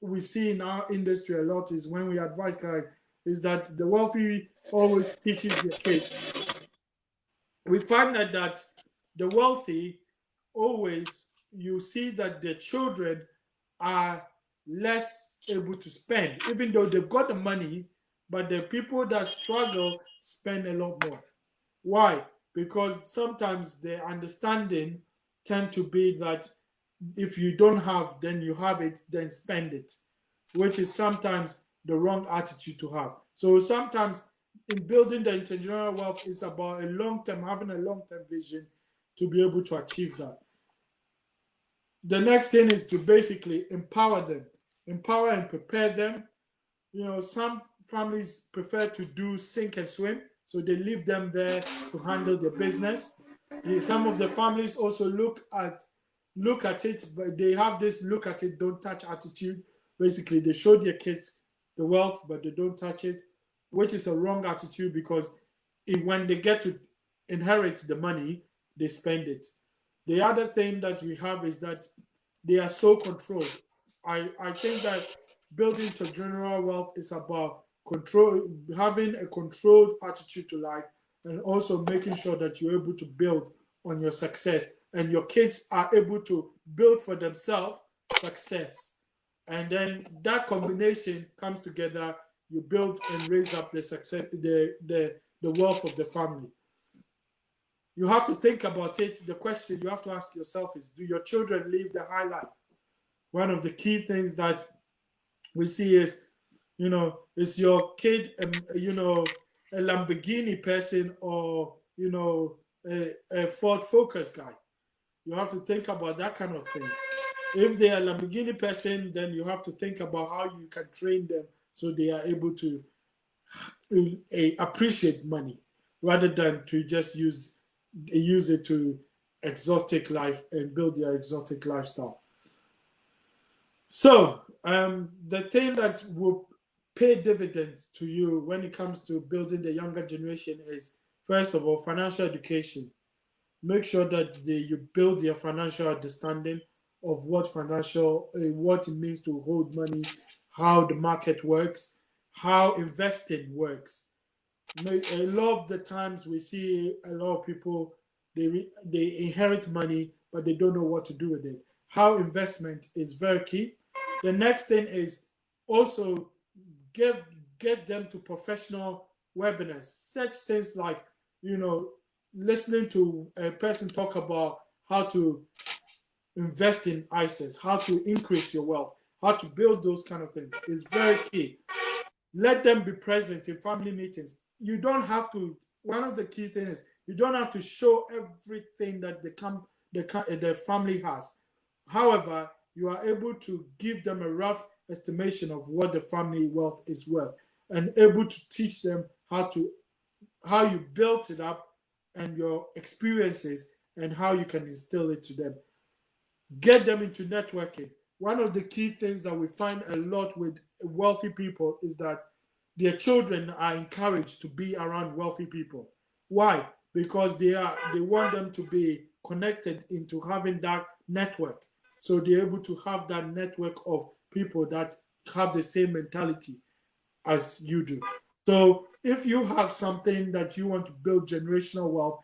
we see in our industry a lot is when we advise guys is that the wealthy always teaches their kids. We find that the wealthy always, you see that the children are less able to spend, even though they've got the money, but the people that struggle spend a lot more. Why? Because sometimes the understanding tend to be that if you don't have, then you have it, then spend it, which is sometimes the wrong attitude to have. So sometimes in building the intergenerational wealth is about having a long-term vision to be able to achieve that. The next thing is to basically empower and prepare them. Some families prefer to do sink and swim, so they leave them there to handle their business. Some of the families also look at it, but they have this look at it, don't touch attitude. Basically, they show their kids the wealth, but they don't touch it, which is a wrong attitude, because when they get to inherit the money, they spend it. The other thing that we have is that they are so controlled. I think that building to general wealth is about having a controlled attitude to life, and also making sure that you're able to build on your success, and your kids are able to build for themselves success. And then that combination comes together, you build and raise up the success, the wealth of the family. You have to think about it. The question you have to ask yourself is, do your children live the high life? One of the key things that we see is your kid, a Lamborghini person, or, a Ford Focus guy? You have to think about that kind of thing. If they are a Lamborghini person, then you have to think about how you can train them so they are able to appreciate money, rather than to just use it to exotic life and build their exotic lifestyle. So the thing that will pay dividends to you when it comes to building the younger generation is, first of all, financial education. Make sure that you build your financial understanding. of what what it means to hold money, how the market works, how investing works. A lot of the times we see a lot of people, they inherit money but they don't know what to do with it. How investment is very key. The next thing is also get get them to professional webinars, such things like, you know, listening to a person talk about how to invest in ISIS, how to increase your wealth, how to build those kind of things is very key. Let them be present in family meetings. You don't have to. One of the key things is you don't have to show everything that the family has. However, you are able to give them a rough estimation of what the family wealth is worth, and able to teach them how you built it up and your experiences and how you can instill it to them. Get them into networking. One of the key things that we find a lot with wealthy people is that their children are encouraged to be around wealthy people. Why? Because they want them to be connected into having that network. So they're able to have that network of people that have the same mentality as you do. So if you have something that you want to build generational wealth,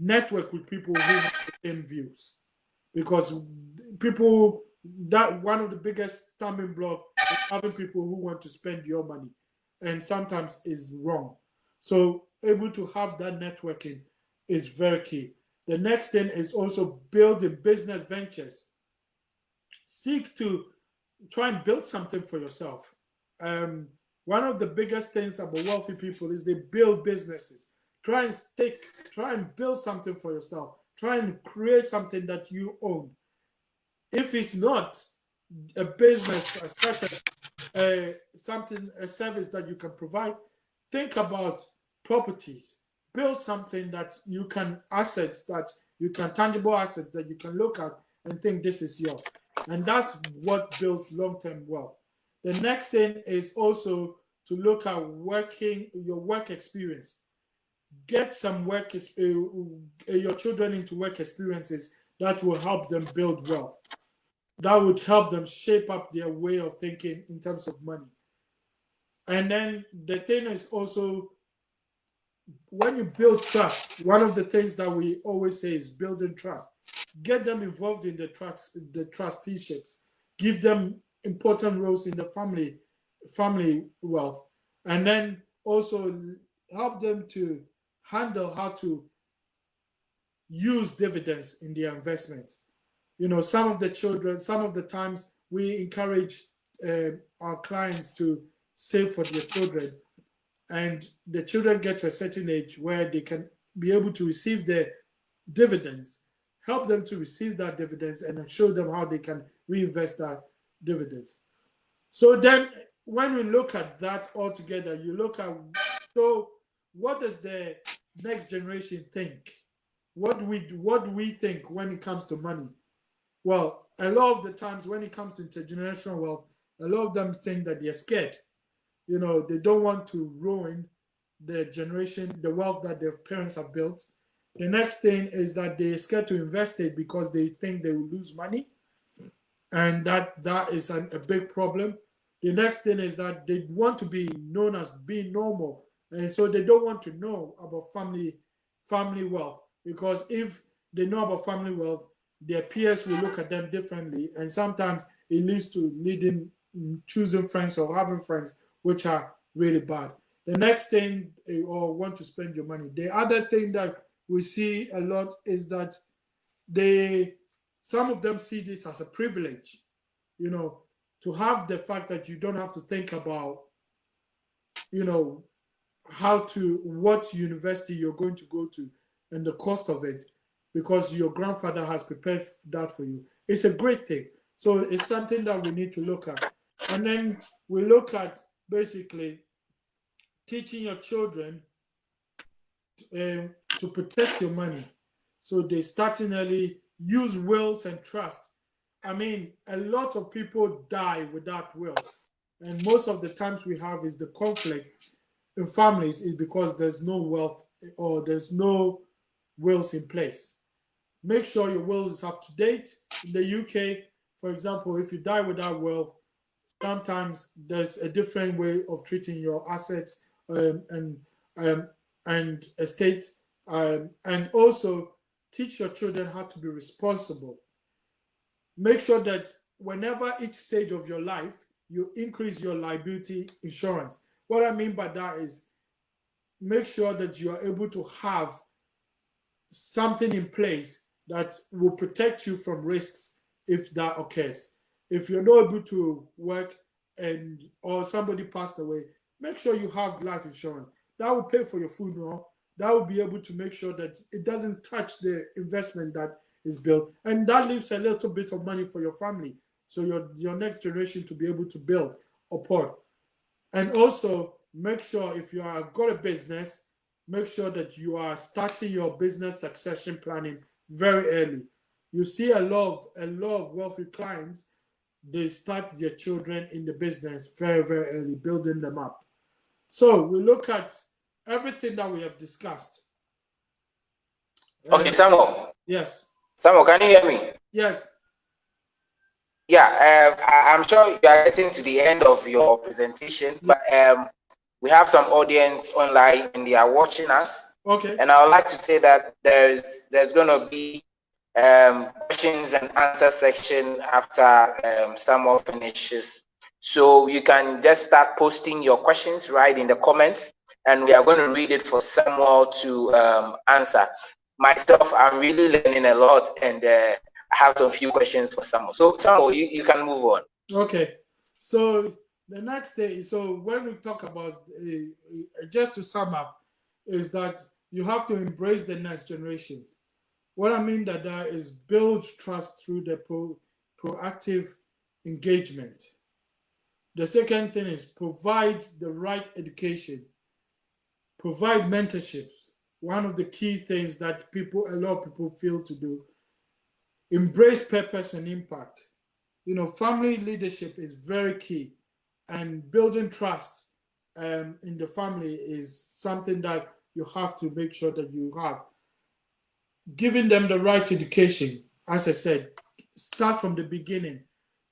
network with people who have the same views, because people, that one of the biggest stumbling block is having people who want to spend your money, and sometimes is wrong. So able to have that networking is very key. The next thing is also building business ventures. Seek to try and build something for yourself. um, One of the biggest things about wealthy people is they build businesses. Try and build something for yourself. Try and create something that you own. If it's not a business such as a service that you can provide, think about properties. Build something that you can assets that you can tangible assets that you can look at and think this is yours, and that's what builds long-term wealth. The next thing is also to look at working your work experience. Get some your children into work experiences that will help them build wealth, that would help them shape up their way of thinking in terms of money. And then the thing is also, when you build trust, one of the things that we always say is building trust. Get them involved in the trusteeships. Give them important roles in the family wealth, and then also help them to handle how to use dividends in their investments. You know, some of the times we encourage our clients to save for their children, and the children get to a certain age where they can be able to receive their dividends. Help them to receive that dividends and show them how they can reinvest that dividends. So then, when we look at that all together, you look at, so what does the next generation think? What do we think when it comes to money? Well, a lot of the times when it comes to intergenerational wealth, a lot of them think that they're scared. You know, they don't want to ruin the wealth that their parents have built. The next thing is that they're scared to invest it because they think they will lose money, and that is a big problem. The next thing is that they want to be known as being normal, and so they don't want to know about family wealth, because if they know about family wealth, their peers will look at them differently, and sometimes it leads to leading choosing friends or having friends which are really bad. The next thing, or want to spend your money. The other thing that we see a lot is that they some of them see this as a privilege, you know, to have the fact that you don't have to think about, you know, what university you're going to go to and the cost of it, because your grandfather has prepared that for you. It's a great thing. So it's something that we need to look at. And then we look at basically teaching your children to protect your money. So they starting early, use wills and trust. I mean, a lot of people die without wills. And most of the times we have is the conflict in families is because there's no wealth or there's no wills in place. Make sure your will is up to date. In the UK, for example, if you die without will, sometimes there's a different way of treating your assets um, and estate, and also teach your children how to be responsible. Make sure that whenever each stage of your life, you increase your liability insurance. What I mean by that is make sure that you are able to have something in place that will protect you from risks if that occurs. If you're not able to work and or somebody passed away, make sure you have life insurance. That will pay for your funeral. That will be able to make sure that it doesn't touch the investment that is built. And that leaves a little bit of money for your family. So your next generation to be able to build upon. And also make sure if you have got a business, make sure that you are starting your business succession planning very early. You see a lot of wealthy clients, they start their children in the business very, very early, building them up. So we look at everything that we have discussed.
Okay, Samuel.
Yes.
Samuel, can you hear me?
Yes.
Yeah, I'm sure you are getting to the end of your presentation,
Yeah.
but we have some audience online and they are watching us.
Okay.
And I would like to say that there's going to be questions and answer section after Samuel finishes. So you can just start posting your questions right in the comments, and we are going to read it for Samuel to answer. Myself, I'm really learning a lot, and I have some few questions for Samuel. So Samuel, you can move on.
Okay. So the next thing, so when we talk about, just to sum up, is that you have to embrace the next generation. What I mean that is build trust through the proactive engagement. The second thing is provide the right education, provide mentorships. One of the key things that a lot of people fail to do. Embrace purpose and impact. Family leadership is very key, and building trust in the family is something that you have to make sure that you have. Giving them the right education, as I said, start from the beginning,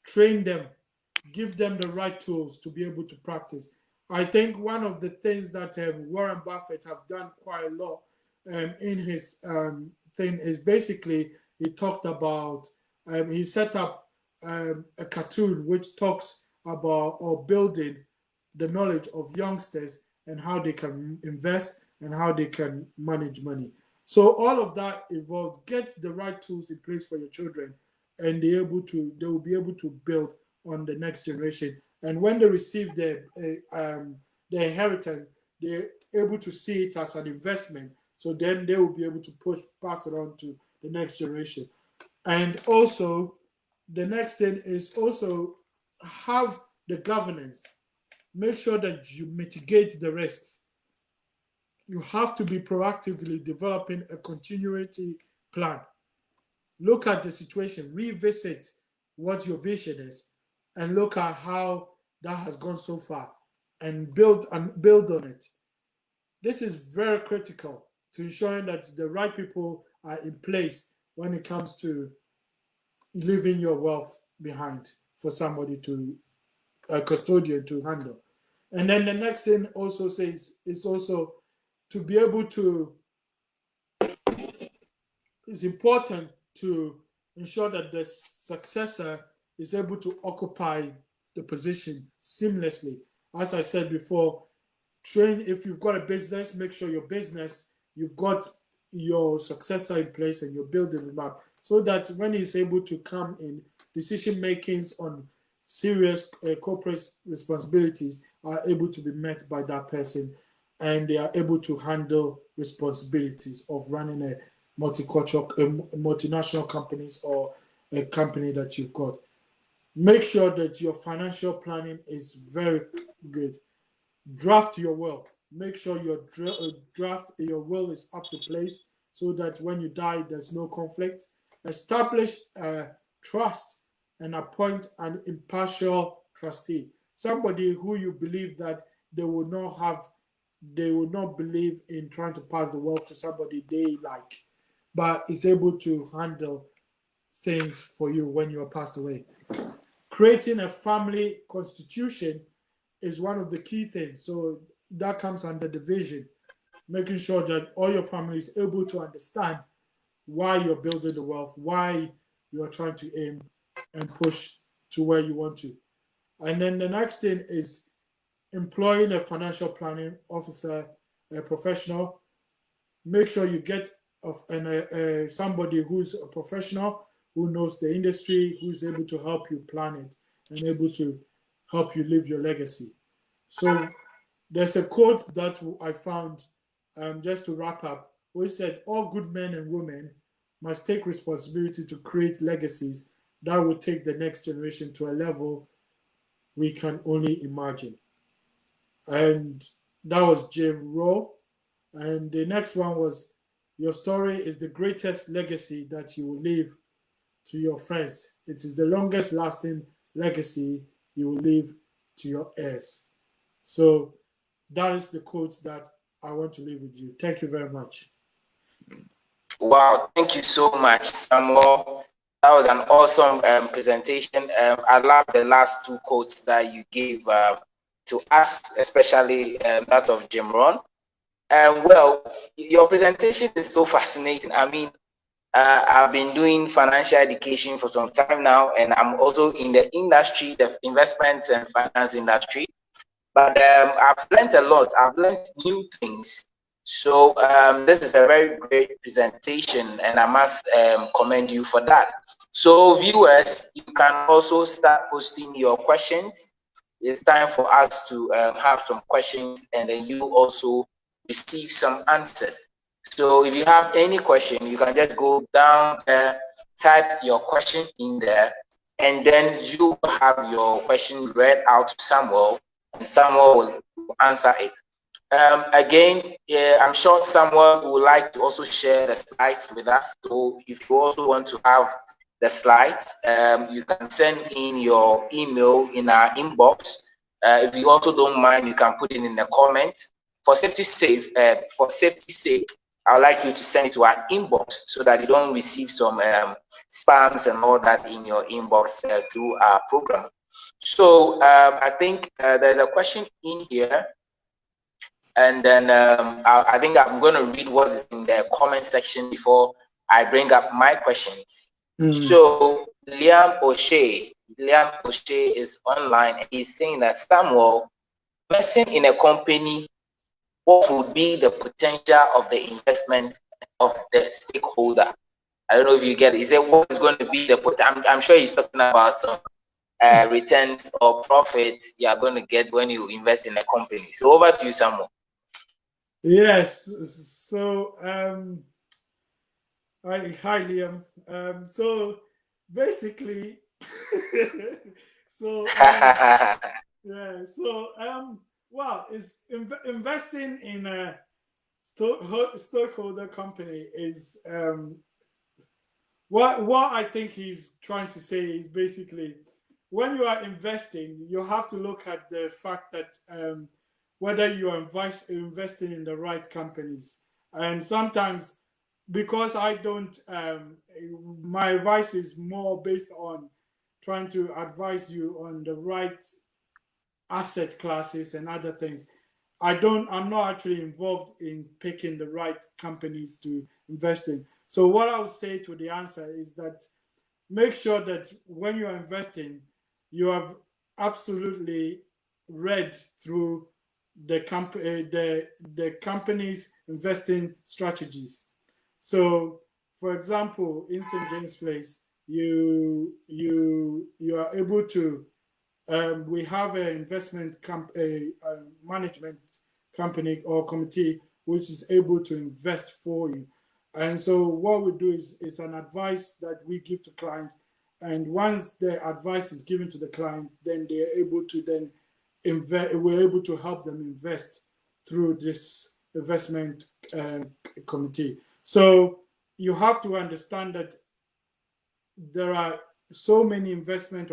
train them, give them the right tools to be able to practice. I think one of the things that Warren Buffett have done quite a lot in his thing is basically he talked about, he set up a cartoon which talks about or building the knowledge of youngsters and how they can invest and how they can manage money. So all of that involved get the right tools in place for your children, and they will be able to build on the next generation. And when they receive their inheritance, they're able to see it as an investment. So then they will be able to pass it on to the next generation. And also, the next thing is also have the governance. Make sure that you mitigate the risks. You have to be proactively developing a continuity plan. Look at the situation, revisit what your vision is, and look at how that has gone so far, and build on it. This is very critical to ensuring that the right people are in place when it comes to leaving your wealth behind for somebody to a custodian to handle. And then the next thing also says is also to be able to, it's important to ensure that the successor is able to occupy the position seamlessly. As I said before, train, if you've got a business, make sure your business, you've got your successor in place and you're building them up so that when he's able to come in, decision makings on serious corporate responsibilities are able to be met by that person, and they are able to handle responsibilities of running a multicultural, multinational companies or a company that you've got. Make sure that your financial planning is very good. Draft your will. Make sure your draft your will is up to place so that when you die, there's no conflict. Establish trust and appoint an impartial trustee, somebody who you believe that they will not believe in trying to pass the wealth to somebody they like. but is able to handle things for you when you are passed away. Creating a family constitution is one of the key things. So that comes under the vision, making sure that all your family is able to understand why you're building the wealth, why you're trying to aim and push to where you want to. And then the next thing is employing a financial planning officer, a professional. Make sure you get somebody who's a professional, who knows the industry, who's able to help you plan it and able to help you live your legacy. So there's a quote that I found, just to wrap up, which said, "All good men and women must take responsibility to create legacies that will take the next generation to a level we can only imagine." And that was Jim Rowe. And the next one was, "Your story is the greatest legacy that you will leave to your friends. It is the longest lasting legacy you will leave to your heirs." So that is the quotes that I want to leave with you. Thank you very much.
Wow, thank you so much, Samuel. That was an awesome presentation. I love the last two quotes that you gave to us, especially that of Jim Rohn. Well, your presentation is so fascinating. I mean, I've been doing financial education for some time now, and I'm also in the industry, the investments and finance industry. But I've learned a lot. I've learned new things. So this is a very great presentation, and I must commend you for that. So viewers, you can also start posting your questions. It's time for us to have some questions, and then you also receive some answers. So if you have any question, you can just go down there, type your question in there, and then you have your question read out to Samuel, and Samuel will answer it. Again, I'm sure someone would like to also share the slides with us. So if you also want to have the slides, you can send in your email in our inbox. If you also don't mind, you can put it in the comments. For safety's sake, I would like you to send it to our inbox so that you don't receive some spams and all that in your inbox through our program. So I think there's a question in here, and then I think I'm going to read what is in the comment section before I bring up my questions. So Liam O'Shea is online, and he's saying that, Samuel, investing in a company, what would be the potential of the investment of the stakeholder? I don't know if you get it. He said, what is going to be the potential? I'm sure he's talking about some returns or profits you are going to get when you invest in a company. So over to you, Samuel.
Yes. So, hi Liam. So basically, so yeah. So well, is investing in a stockholder company is what I think he's trying to say is basically, when you are investing, you have to look at the fact that whether you are investing in the right companies. And sometimes, because I don't, my advice is more based on trying to advise you on the right asset classes and other things. I'm not actually involved in picking the right companies to invest in. So what I would say to the answer is that make sure that when you're investing, you have absolutely read through the company's investing strategies. So, for example, in St. James Place, you are able to, we have an a management company or committee which is able to invest for you. And so what we do is an advice that we give to clients. And once the advice is given to the client, then they are able to then invest. We're able to help them invest through this investment committee. So you have to understand that there are so many investment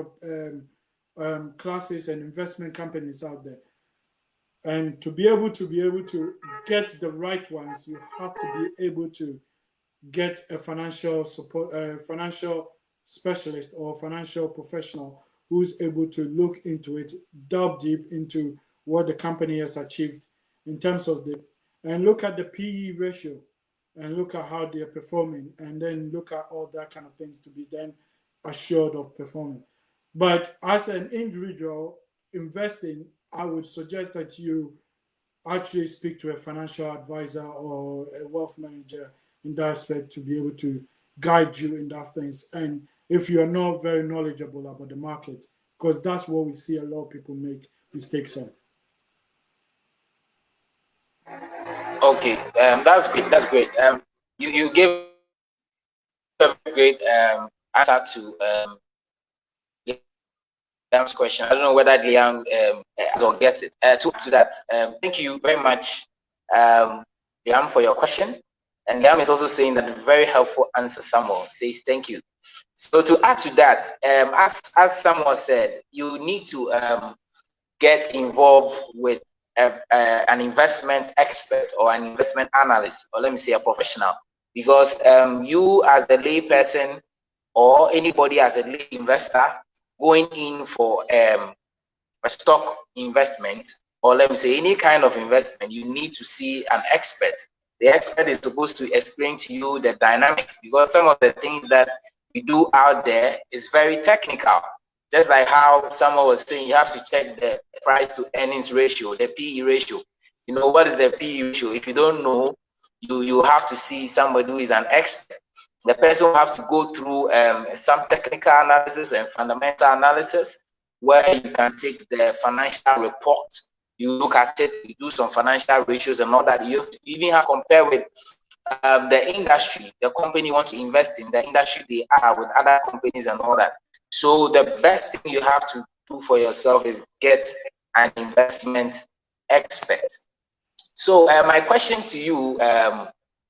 classes and investment companies out there, and to be able to get the right ones, you have to be able to get a financial support, financial specialist or financial professional who's able to look into it, delve deep into what the company has achieved in terms of and look at the PE ratio and look at how they're performing, and then look at all that kind of things to be then assured of performing. But as an individual investing, I would suggest that you actually speak to a financial advisor or a wealth manager in that aspect to be able to guide you in that things. And if you are not very knowledgeable about the market, because that's what we see a lot of people make mistakes on.
Okay, that's great. That's great. You gave a great answer to Liam's question. I don't know whether Liam or gets it. To that, thank you very much, Liam, for your question. And Liam is also saying that a very helpful answer. Samuel says thank you. So to add to that, as Samuel said, you need to get involved with an investment expert or an investment analyst, or let me say a professional, because you as a lay person or anybody as a lay investor going in for a stock investment, or let me say any kind of investment, you need to see an expert. The expert is supposed to explain to you the dynamics, because some of the things that we do out there is very technical. Just like how someone was saying, you have to check the price to earnings ratio, the PE ratio. You know, what is the PE ratio? If you don't know, you have to see somebody who is an expert. The person will have to go through some technical analysis and fundamental analysis, where you can take the financial report, you look at it, you do some financial ratios and all that. You even have to compare with the industry, the company you want to invest in, the industry they are with other companies and all that. So the best thing you have to do for yourself is get an investment expert. So my question to you,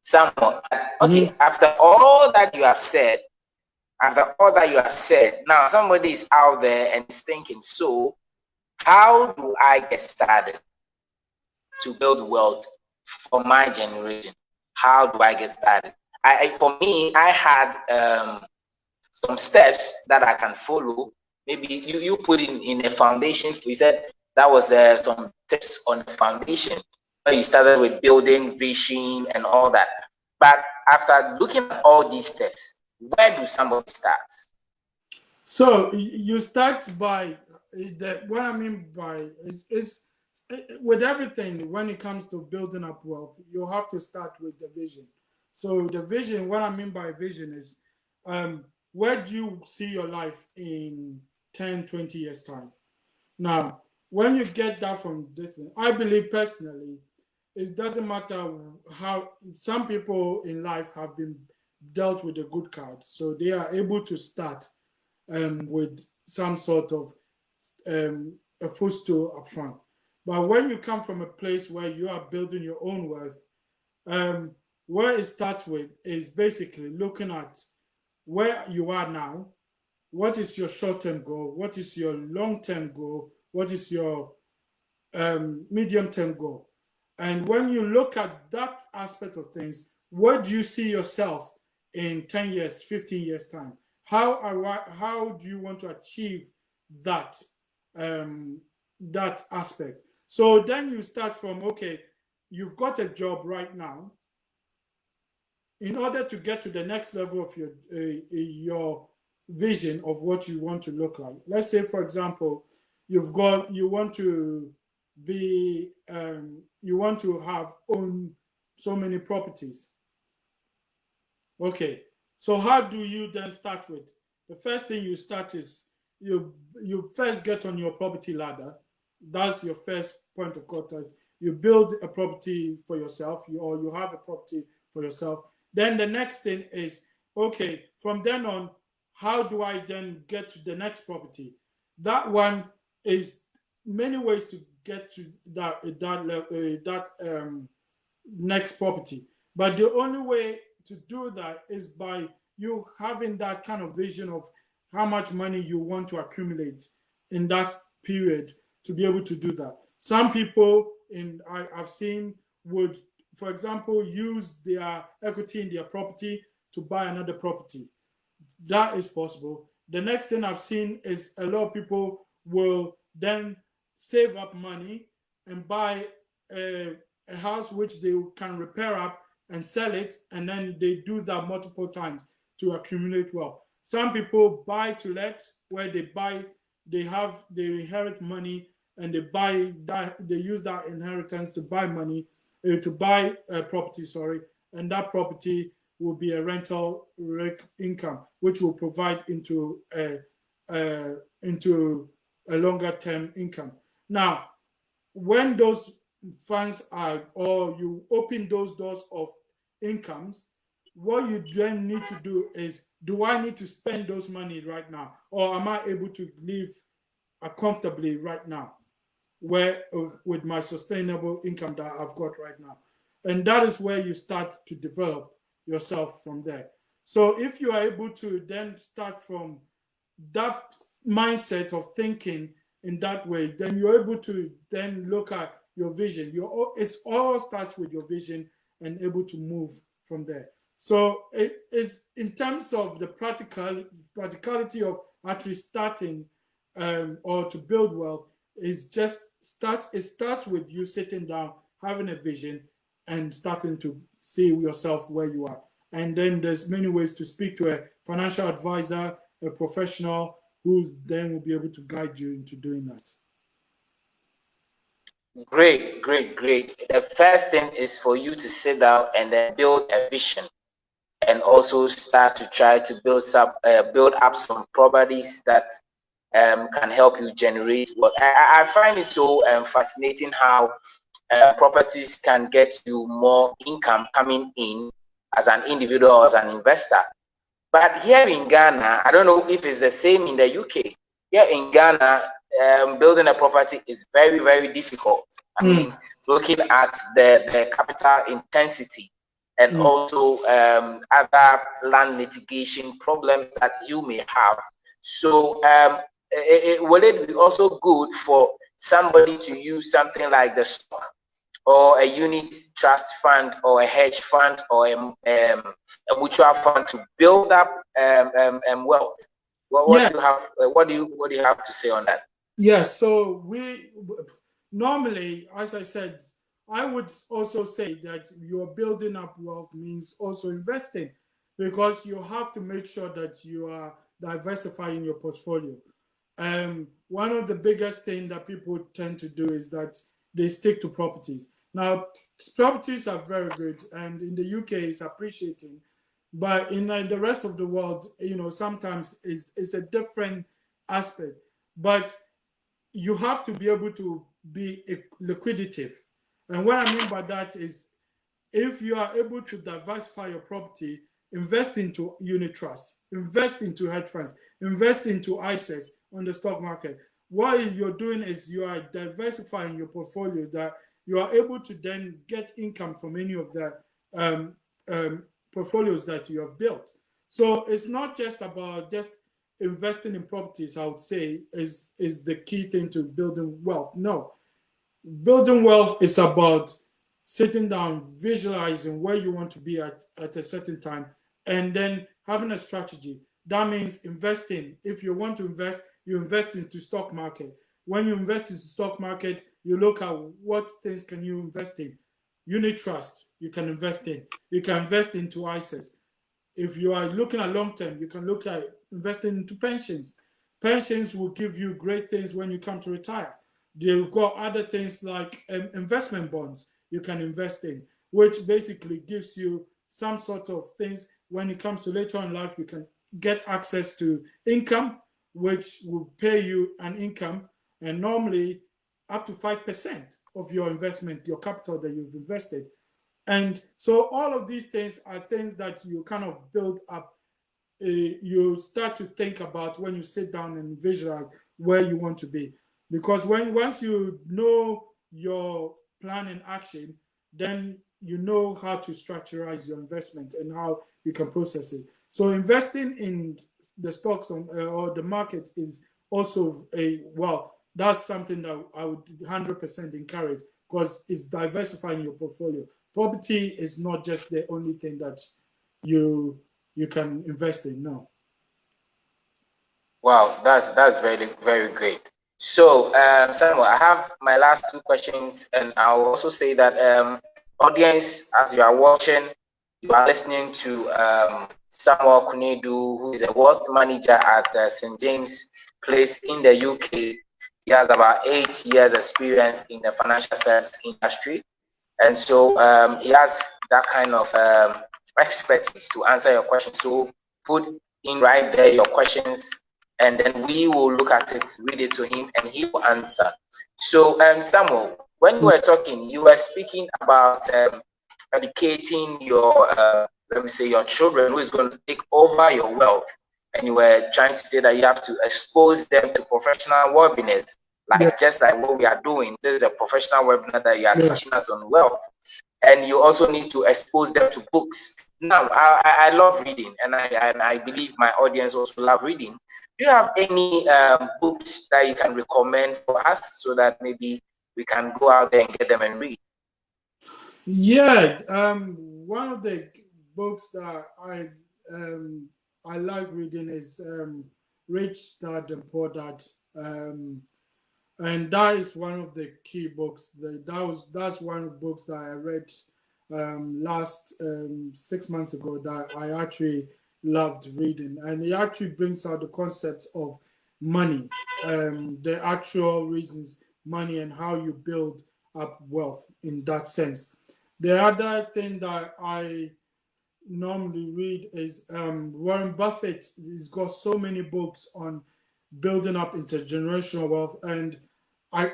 Samuel, okay, after all that you have said, now somebody is out there and is thinking, so how do I get started to build wealth for my generation? How do I get started? For me, I had some steps that I can follow. Maybe you put in a foundation. You said that was some tips on the foundation, where you started with building vision and all that. But after looking at all these steps, where do somebody start?
So you start by what I mean by is with everything when it comes to building up wealth, you have to start with the vision. So the vision, what I mean by vision is where do you see your life in 10, 20 years time? Now, when you get that from this, I believe personally, it doesn't matter how some people in life have been dealt with a good card, so they are able to start with some sort of a footstool up front. But when you come from a place where you are building your own wealth, where it starts with is basically looking at where you are now. What is your short-term goal? What is your long-term goal? What is your medium-term goal? And when you look at that aspect of things, where do you see yourself in 10 years, 15 years time? How do you want to achieve that that aspect? So then you start from, okay, you've got a job right now. In order to get to the next level of your vision of what you want to look like. Let's say, for example, you want to be you want to have own so many properties. Okay, so how do you then start with? The first thing you start is you first get on your property ladder. That's your first point of contact. You build a property for yourself, or you have a property for yourself. Then the next thing is, okay, from then on, how do I then get to the next property? That one is many ways to get to that next property. But the only way to do that is by you having that kind of vision of how much money you want to accumulate in that period to be able to do that. Some people I've seen would for example, use their equity in their property to buy another property. That is possible. The next thing I've seen is a lot of people will then save up money and buy a house which they can repair up and sell it, and then they do that multiple times to accumulate wealth. Some people buy to let, where they inherit money and they buy that, they use that inheritance to buy money, to buy a property, sorry, and that property will be a rental income, which will provide into a longer term income. Now, when those funds are, or you open those doors of incomes, what you then need to do is, do I need to spend those money right now, or am I able to live comfortably right now, where with my sustainable income that I've got right now? And that is where you start to develop yourself from there. So if you are able to then start from that mindset of thinking in that way, then you're able to then look at your vision. It's all starts with your vision and able to move from there. So it is in terms of the practicality of actually starting or to build wealth, it starts with you sitting down, having a vision, and starting to see yourself where you are. And then there's many ways to speak to a financial advisor, a professional, who then will be able to guide you into doing that.
Great, great, great. The first thing is for you to sit down and then build a vision, and also start to try to build up some properties that can help you generate. Well, I find it so fascinating how properties can get you more income coming in as an individual or as an investor. But here in Ghana, I don't know if it's the same in the UK. Here in Ghana, building a property is very, very difficult. I mean, looking at the capital intensity and also other land litigation problems that you may have. So will it be also good for somebody to use something like the stock or a unit trust fund or a hedge fund or a mutual fund to build up wealth? What do you have? What do you have to say on that?
Yes. So we normally, as I said, I would also say that you're building up wealth means also investing, because you have to make sure that you are diversifying your portfolio. One of the biggest things that people tend to do is that they stick to properties. Now, properties are very good, and in the UK, it's appreciating, but in the rest of the world, sometimes it's a different aspect. But you have to be able to be liquidative. And what I mean by that is, if you are able to diversify your property, invest into unit trust, invest into hedge funds, invest into ISAs on the stock market. What you're doing is you are diversifying your portfolio, that you are able to then get income from any of the um, portfolios that you have built. So it's not just about just investing in properties, I would say, is the key thing to building wealth. No, building wealth is about sitting down, visualizing where you want to be at a certain time, and then having a strategy. That means investing. If you want to invest, you invest into stock market. When you invest into stock market, you look at what things can you invest in. Unit trust, you can invest in. You can invest into ISAs. If you are looking at long term, you can look at investing into pensions. Pensions will give you great things when you come to retire. They've got other things like investment bonds you can invest in, which basically gives you some sort of things when it comes to later in life. You can get access to income, which will pay you an income, and normally up to 5% of your investment, your capital that you've invested. And so all of these things are things that you kind of build up. You start to think about when you sit down and visualize where you want to be. Because once you know your plan and action, then you know how to structureize your investment and how you can process it. So investing in the stocks or the market is also that's something that I would 100% encourage, because it's diversifying your portfolio. property is not just the only thing that you can invest in. No.
Wow, that's very great. So, Samuel, I have my last two questions, and I'll also say that audience, as you are watching, you are listening to Samuel Konandu, who is a wealth manager at St. James Place in the UK. He has about 8 years experience in the financial service industry, and so he has that kind of expertise to answer your questions. So put in right there your questions, and then we will look at it, read it to him, and he will answer. So Samuel, when you were talking, you were speaking about educating your let me say your children who is going to take over your wealth, and you were trying to say that you have to expose them to professional webinars,
Yeah.
just like what we are doing. This is a professional webinar that you are
Yeah.
teaching us on wealth, and you also need to expose them to books. Now, I love reading, and I believe my audience also love reading. Do you have any books that you can recommend for us so that maybe we can go out there and get them and read?
Yeah, one of the books that I like reading is Rich Dad and Poor Dad, and that is one of the key books. That's one of the books that I read last 6 months ago that I actually loved reading, and it actually brings out the concept of money, the actual reasons money and how you build up wealth in that sense. The other thing that I normally read is Warren Buffett. He's got so many books on building up intergenerational wealth, and I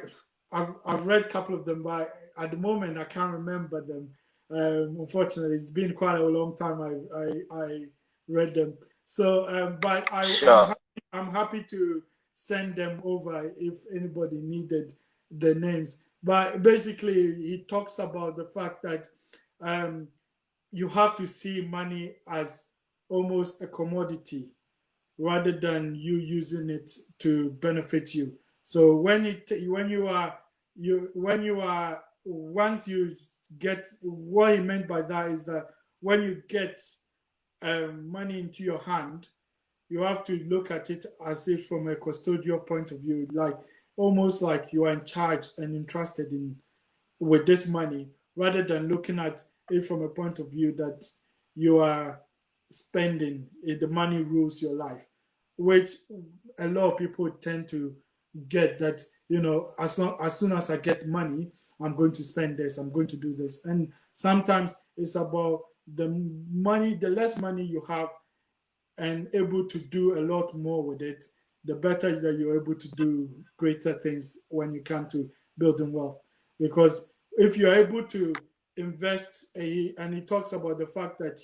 I've read a couple of them, but at the moment I can't remember them. Unfortunately, it's been quite a long time I read them. So, but
Sure.
I'm happy to send them over if anybody needed the names. But basically, he talks about the fact that um, you have to see money as almost a commodity rather than you using it to benefit you. So when you are once you get, what he meant by that is that when you get money into your hand, you have to look at it as if from a custodial point of view, like almost like you are in charge and entrusted in with this money, rather than looking at it from a point of view that you are spending it, the money rules your life, which a lot of people tend to get that, as soon as I get money, I'm going to spend this, I'm going to do this. And sometimes it's about the money, the less money you have and able to do a lot more with it, the better that you're able to do greater things when you come to building wealth. Because if you're able to and he talks about the fact that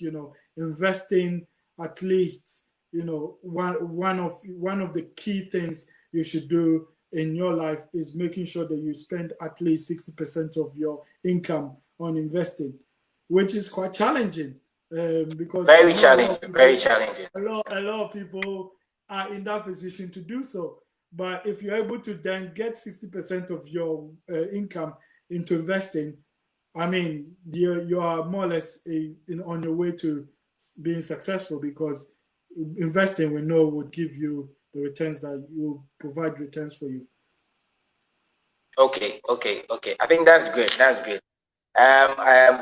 investing at least one of the key things you should do in your life is making sure that you spend at least 60% of your income on investing, which is quite challenging, because I
Very
know a lot of
challenging. Very
people
challenging.
a lot of people are in that position to do so. But if you're able to then get 60% of your income into investing, I mean, you are more or less on your way to being successful, because investing, we know, would give you the returns that will provide returns for you.
Okay. I think that's great. That's great.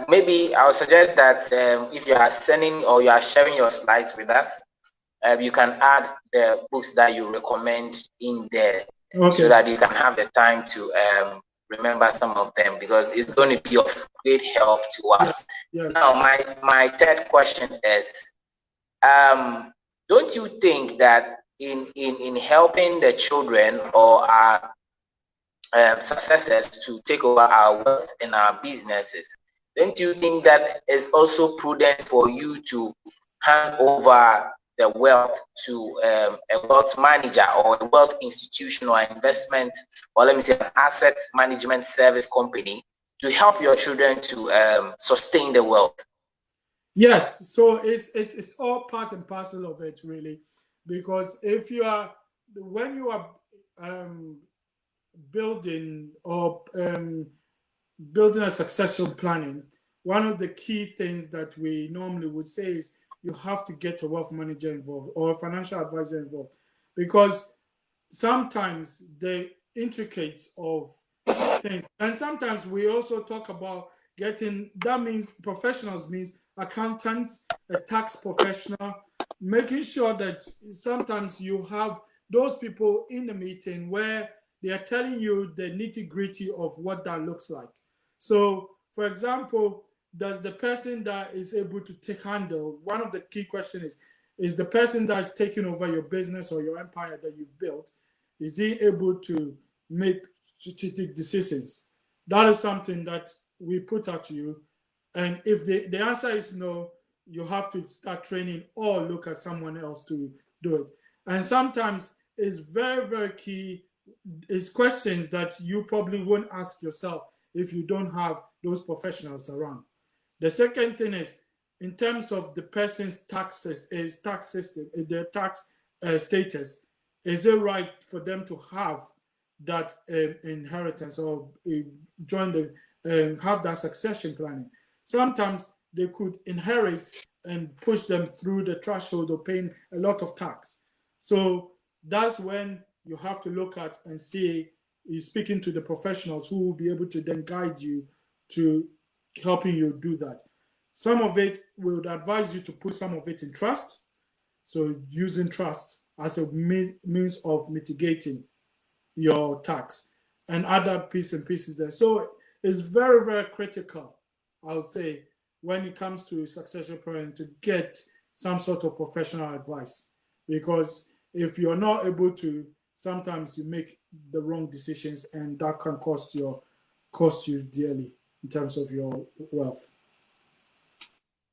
Maybe I'll suggest that if you are sending or you are sharing your slides with us, you can add the books that you recommend in there, so
Okay.
that you can have the time to remember some of them, because it's going to be of great help to
Yeah.
us.
Yes.
Now, my third question is, don't you think that in helping the children or our successors to take over our wealth and our businesses, don't you think that it's also prudent for you to hand over the wealth to a wealth manager or a wealth institution or investment, or let me say an asset management service company, to help your children to sustain the wealth?
Yes, so it's all part and parcel of it, really, because if you are when you are um, building or building a succession planning, one of the key things that we normally would say is you have to get a wealth manager involved or a financial advisor involved, because sometimes the intricates of things, and sometimes we also talk about getting, that means professionals means accountants, a tax professional, making sure that sometimes you have those people in the meeting where they are telling you the nitty gritty of what that looks like. So, for example, does the person that is able to take handle, one of the key questions is the person that is taking over your business or your empire that you've built, is he able to make strategic decisions? That is something that we put out to you. And if the answer is no, you have to start training or look at someone else to do it. And sometimes it's very, very key. It's questions that you probably won't ask yourself if you don't have those professionals around. The second thing is in terms of the person's taxes, is tax system, their tax status. Is it right for them to have that inheritance or join the have that succession planning? Sometimes they could inherit and push them through the threshold of paying a lot of tax. So that's when you have to look at and see, you speaking to the professionals who will be able to then guide you to helping you do that. Some of it, we would advise you to put some of it in trust. So using trust as a means of mitigating your tax and other pieces and pieces there. So it's very, very critical, I would say, when it comes to succession planning to get some sort of professional advice. Because if you're not able to, sometimes you make the wrong decisions and that can cost you dearly in terms of your wealth.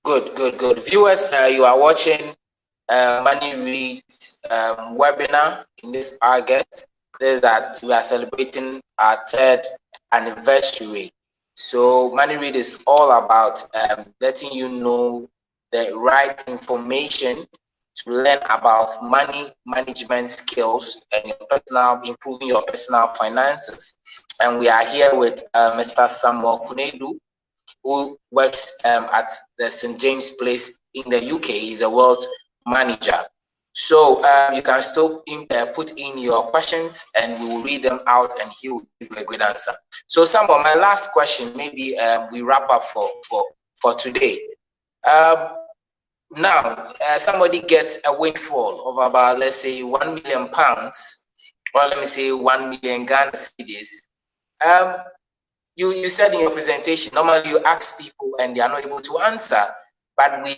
Good, good, good. Viewers, you are watching Money Read webinar in this August. This is that we are celebrating our 3rd anniversary. So Money Read is all about letting you know the right information to learn about money management skills and improving your personal finances. And we are here with Mr. Samuel Konandu, who works at the St. James Place in the UK. He's a wealth manager. So you can still put in your questions and we will read them out and he will give you a good answer. So Samuel, my last question, maybe we wrap up for today. Now, somebody gets a windfall of about, let's say, £1 million, or let me say 1 million Ghana cedis. You said in your presentation, normally you ask people and they are not able to answer, but we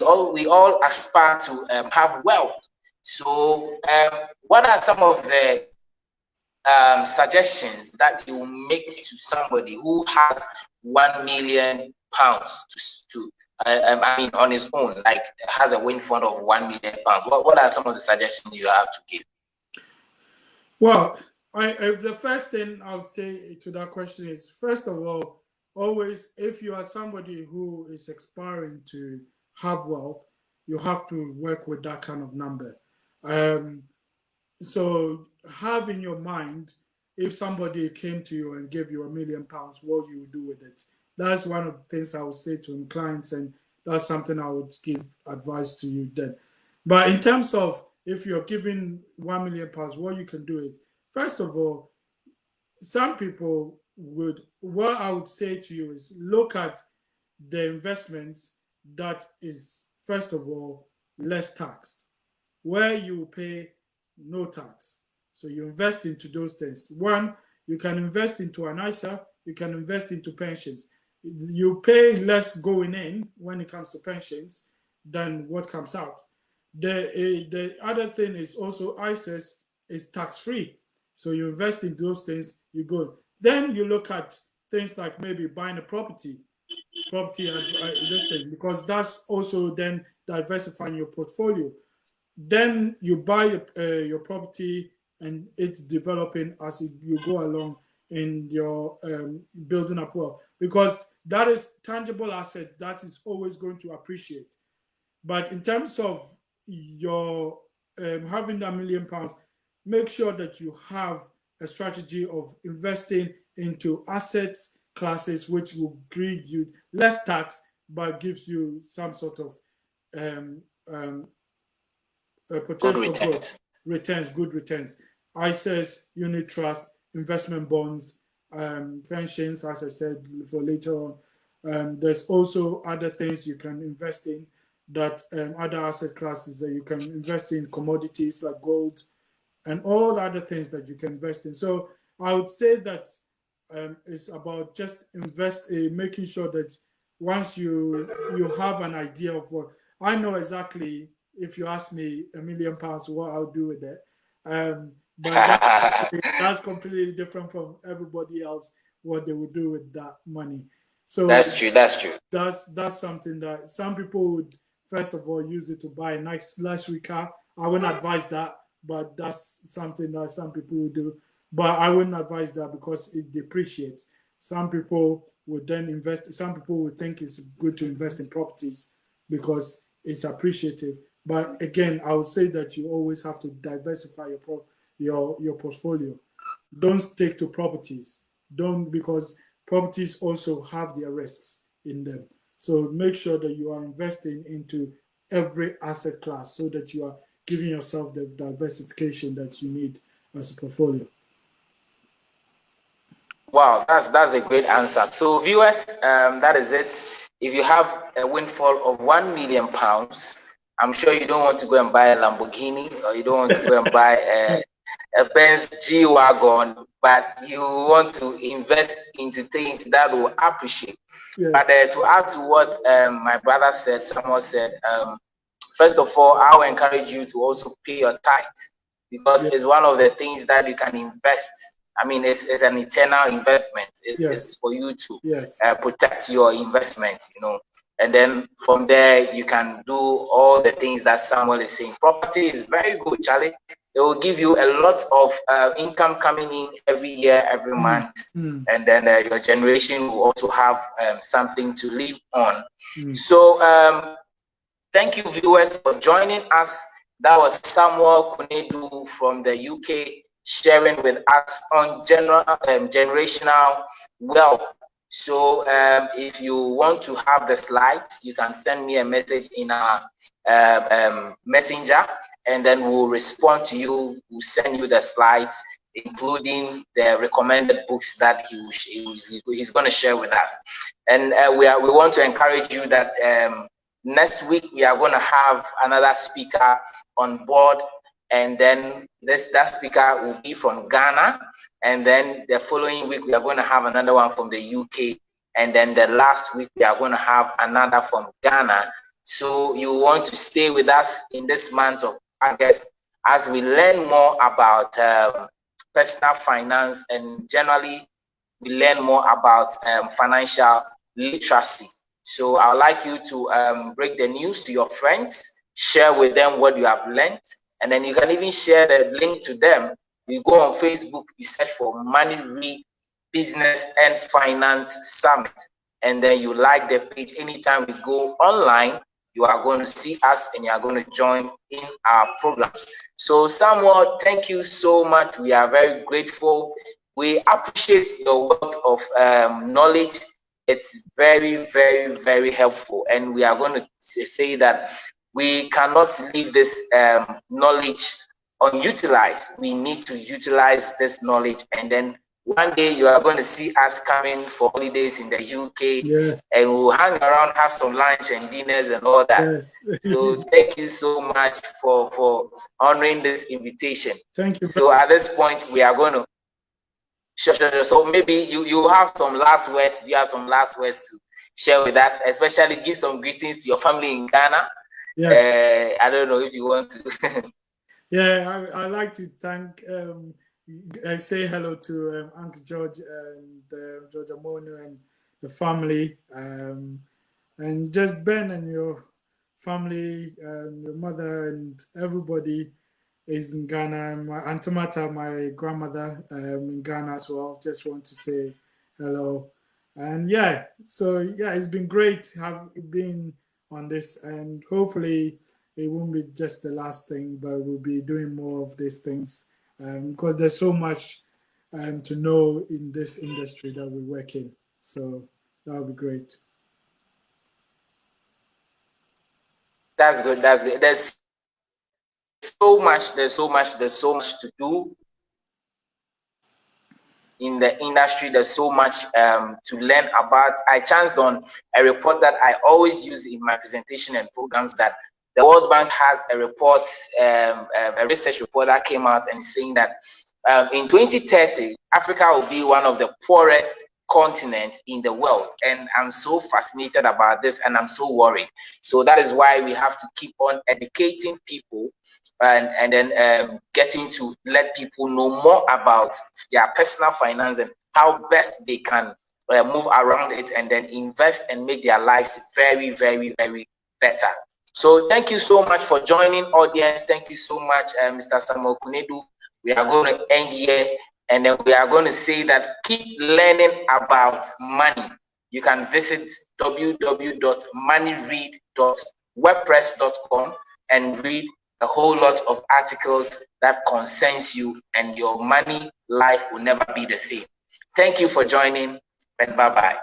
all aspire to have wealth. So what are some of the suggestions that you make to somebody who has £1 million to I mean on his own, like has a windfall of £1 million? What are some of the suggestions you have to give?
Well, the first thing I'll say to that question is, first of all, always, if you are somebody who is aspiring to have wealth, you have to work with that kind of number. So have in your mind, if somebody came to you and gave you £1 million, what you would do with it. That's one of the things I would say to clients, and that's something I would give advice to you then. But in terms of if you're given £1 million, what you can do is, first of all, some people would, what I would say to you is look at the investments that is, first of all, less taxed, where you pay no tax. So you invest into those things. One, you can invest into an ISA, you can invest into pensions. You pay less going in when it comes to pensions than what comes out. The other thing is also ISAs is tax free. So you invest in those things, you go. Then you look at things like maybe buying a property listing, because that's also then diversifying your portfolio. Then you buy your property and it's developing as you go along in your building up wealth, because that is tangible assets that is always going to appreciate. But in terms of your having that £1 million, make sure that you have a strategy of investing into assets classes which will bring you less tax but gives you some sort of um, um,
Good
potential growth,
returns.
returns, good returns. ISAs, unit trust, investment bonds, pensions, as I said, for later on. There's also other things you can invest in, that other asset classes that you can invest in, commodities like gold, and all other things that you can invest in. So I would say that it's about just making sure that once you have an idea of what, I know exactly, if you ask me £1 million, what I'll do with it. But that's completely different from everybody else, what they would do with that money. So
That's true. That's true.
that's something that some people would first of all use it to buy a nice luxury car. I wouldn't advise that, but that's something that some people would do. But I wouldn't advise that because it depreciates. Some people would then invest. Some people would think it's good to invest in properties because it's appreciative. But again, I would say that you always have to diversify your portfolio. Don't stick to properties. Don't, because properties also have their risks in them. So make sure that you are investing into every asset class so that you are giving yourself the diversification that you need as a portfolio.
Wow, that's a great answer. So, viewers, that is it. If you have a windfall of £1 million, I'm sure you don't want to go and buy a Lamborghini, or you don't want to go and buy a Benz G wagon, but you want to invest into things that will appreciate.
Yes.
But to add to what my brother said, someone said, first of all, I will encourage you to also pay your tithe, because
Yes.
it's one of the things that you can invest. I mean, it's an eternal investment. It's for you to protect your investment, and then from there you can do all the things that Samuel is saying. Property is very good, Charlie. It will give you a lot of income coming in every year, every month, and then your generation will also have something to live on. So thank you, viewers, for joining us. That was Samuel Konandu from the UK sharing with us on generational wealth. So if you want to have the slides, you can send me a message in our messenger, and then we'll respond to you. We'll send you the slides, including the recommended books that he's going to share with us. And we want to encourage you that next week we are going to have another speaker on board, and then that speaker will be from Ghana, and then the following week we are going to have another one from the UK, and then the last week we are going to have another from Ghana. So you want to stay with us in this month of August as we learn more about personal finance, and generally we learn more about financial literacy. So I would like you to break the news to your friends, share with them what you have learned, and then you can even share the link to them. You go on Facebook, you search for Money Read Business and Finance Summit, and then you like the page. Anytime we go online, you are going to see us and you are going to join in our programs. So Samuel, thank you so much. We are very grateful. We appreciate your wealth of knowledge. It's very, very, very helpful. And we are going to say that we cannot leave this knowledge unutilized. We need to utilize this knowledge. And then one day you are going to see us coming for holidays in the UK, and we'll hang around, have some lunch and dinners and all that. So thank you so much for honoring this invitation.
Thank you.
So at this point, we are going to Sure. So maybe you have some last words. Do you have some last words to share with us? Especially give some greetings to your family in Ghana.
Yes.
I don't know if you want to.
Yeah, I like to thank. I say hello to Uncle George and George Amono and the family, and just Ben and your family, your mother and everybody is in Ghana. My Aunt Mata, my grandmother, in Ghana as well. Just want to say hello. And it's been great have been on this, and hopefully it won't be just the last thing, but we'll be doing more of these things because there's so much to know in this industry that we work in. So that would be great.
That's good. That's good. There's so much to do in the industry. There's so much to learn about. I chanced on a report that I always use in my presentation and programs, that the World Bank has a report, a research report that came out and saying that in 2030, Africa will be one of the poorest continents in the world. And I'm so fascinated about this, and I'm so worried. So that is why we have to keep on educating people, and then getting to let people know more about their personal finance and how best they can move around it, and then invest and make their lives very, very, very better. So thank you so much for joining, audience. Thank you so much, Mr. Samuel Konandu. We are going to end here, and then we are going to say that keep learning about money. You can visit www.moneyread.wordpress.com and read a whole lot of articles that concerns you, and your money life will never be the same. Thank you for joining, and bye-bye.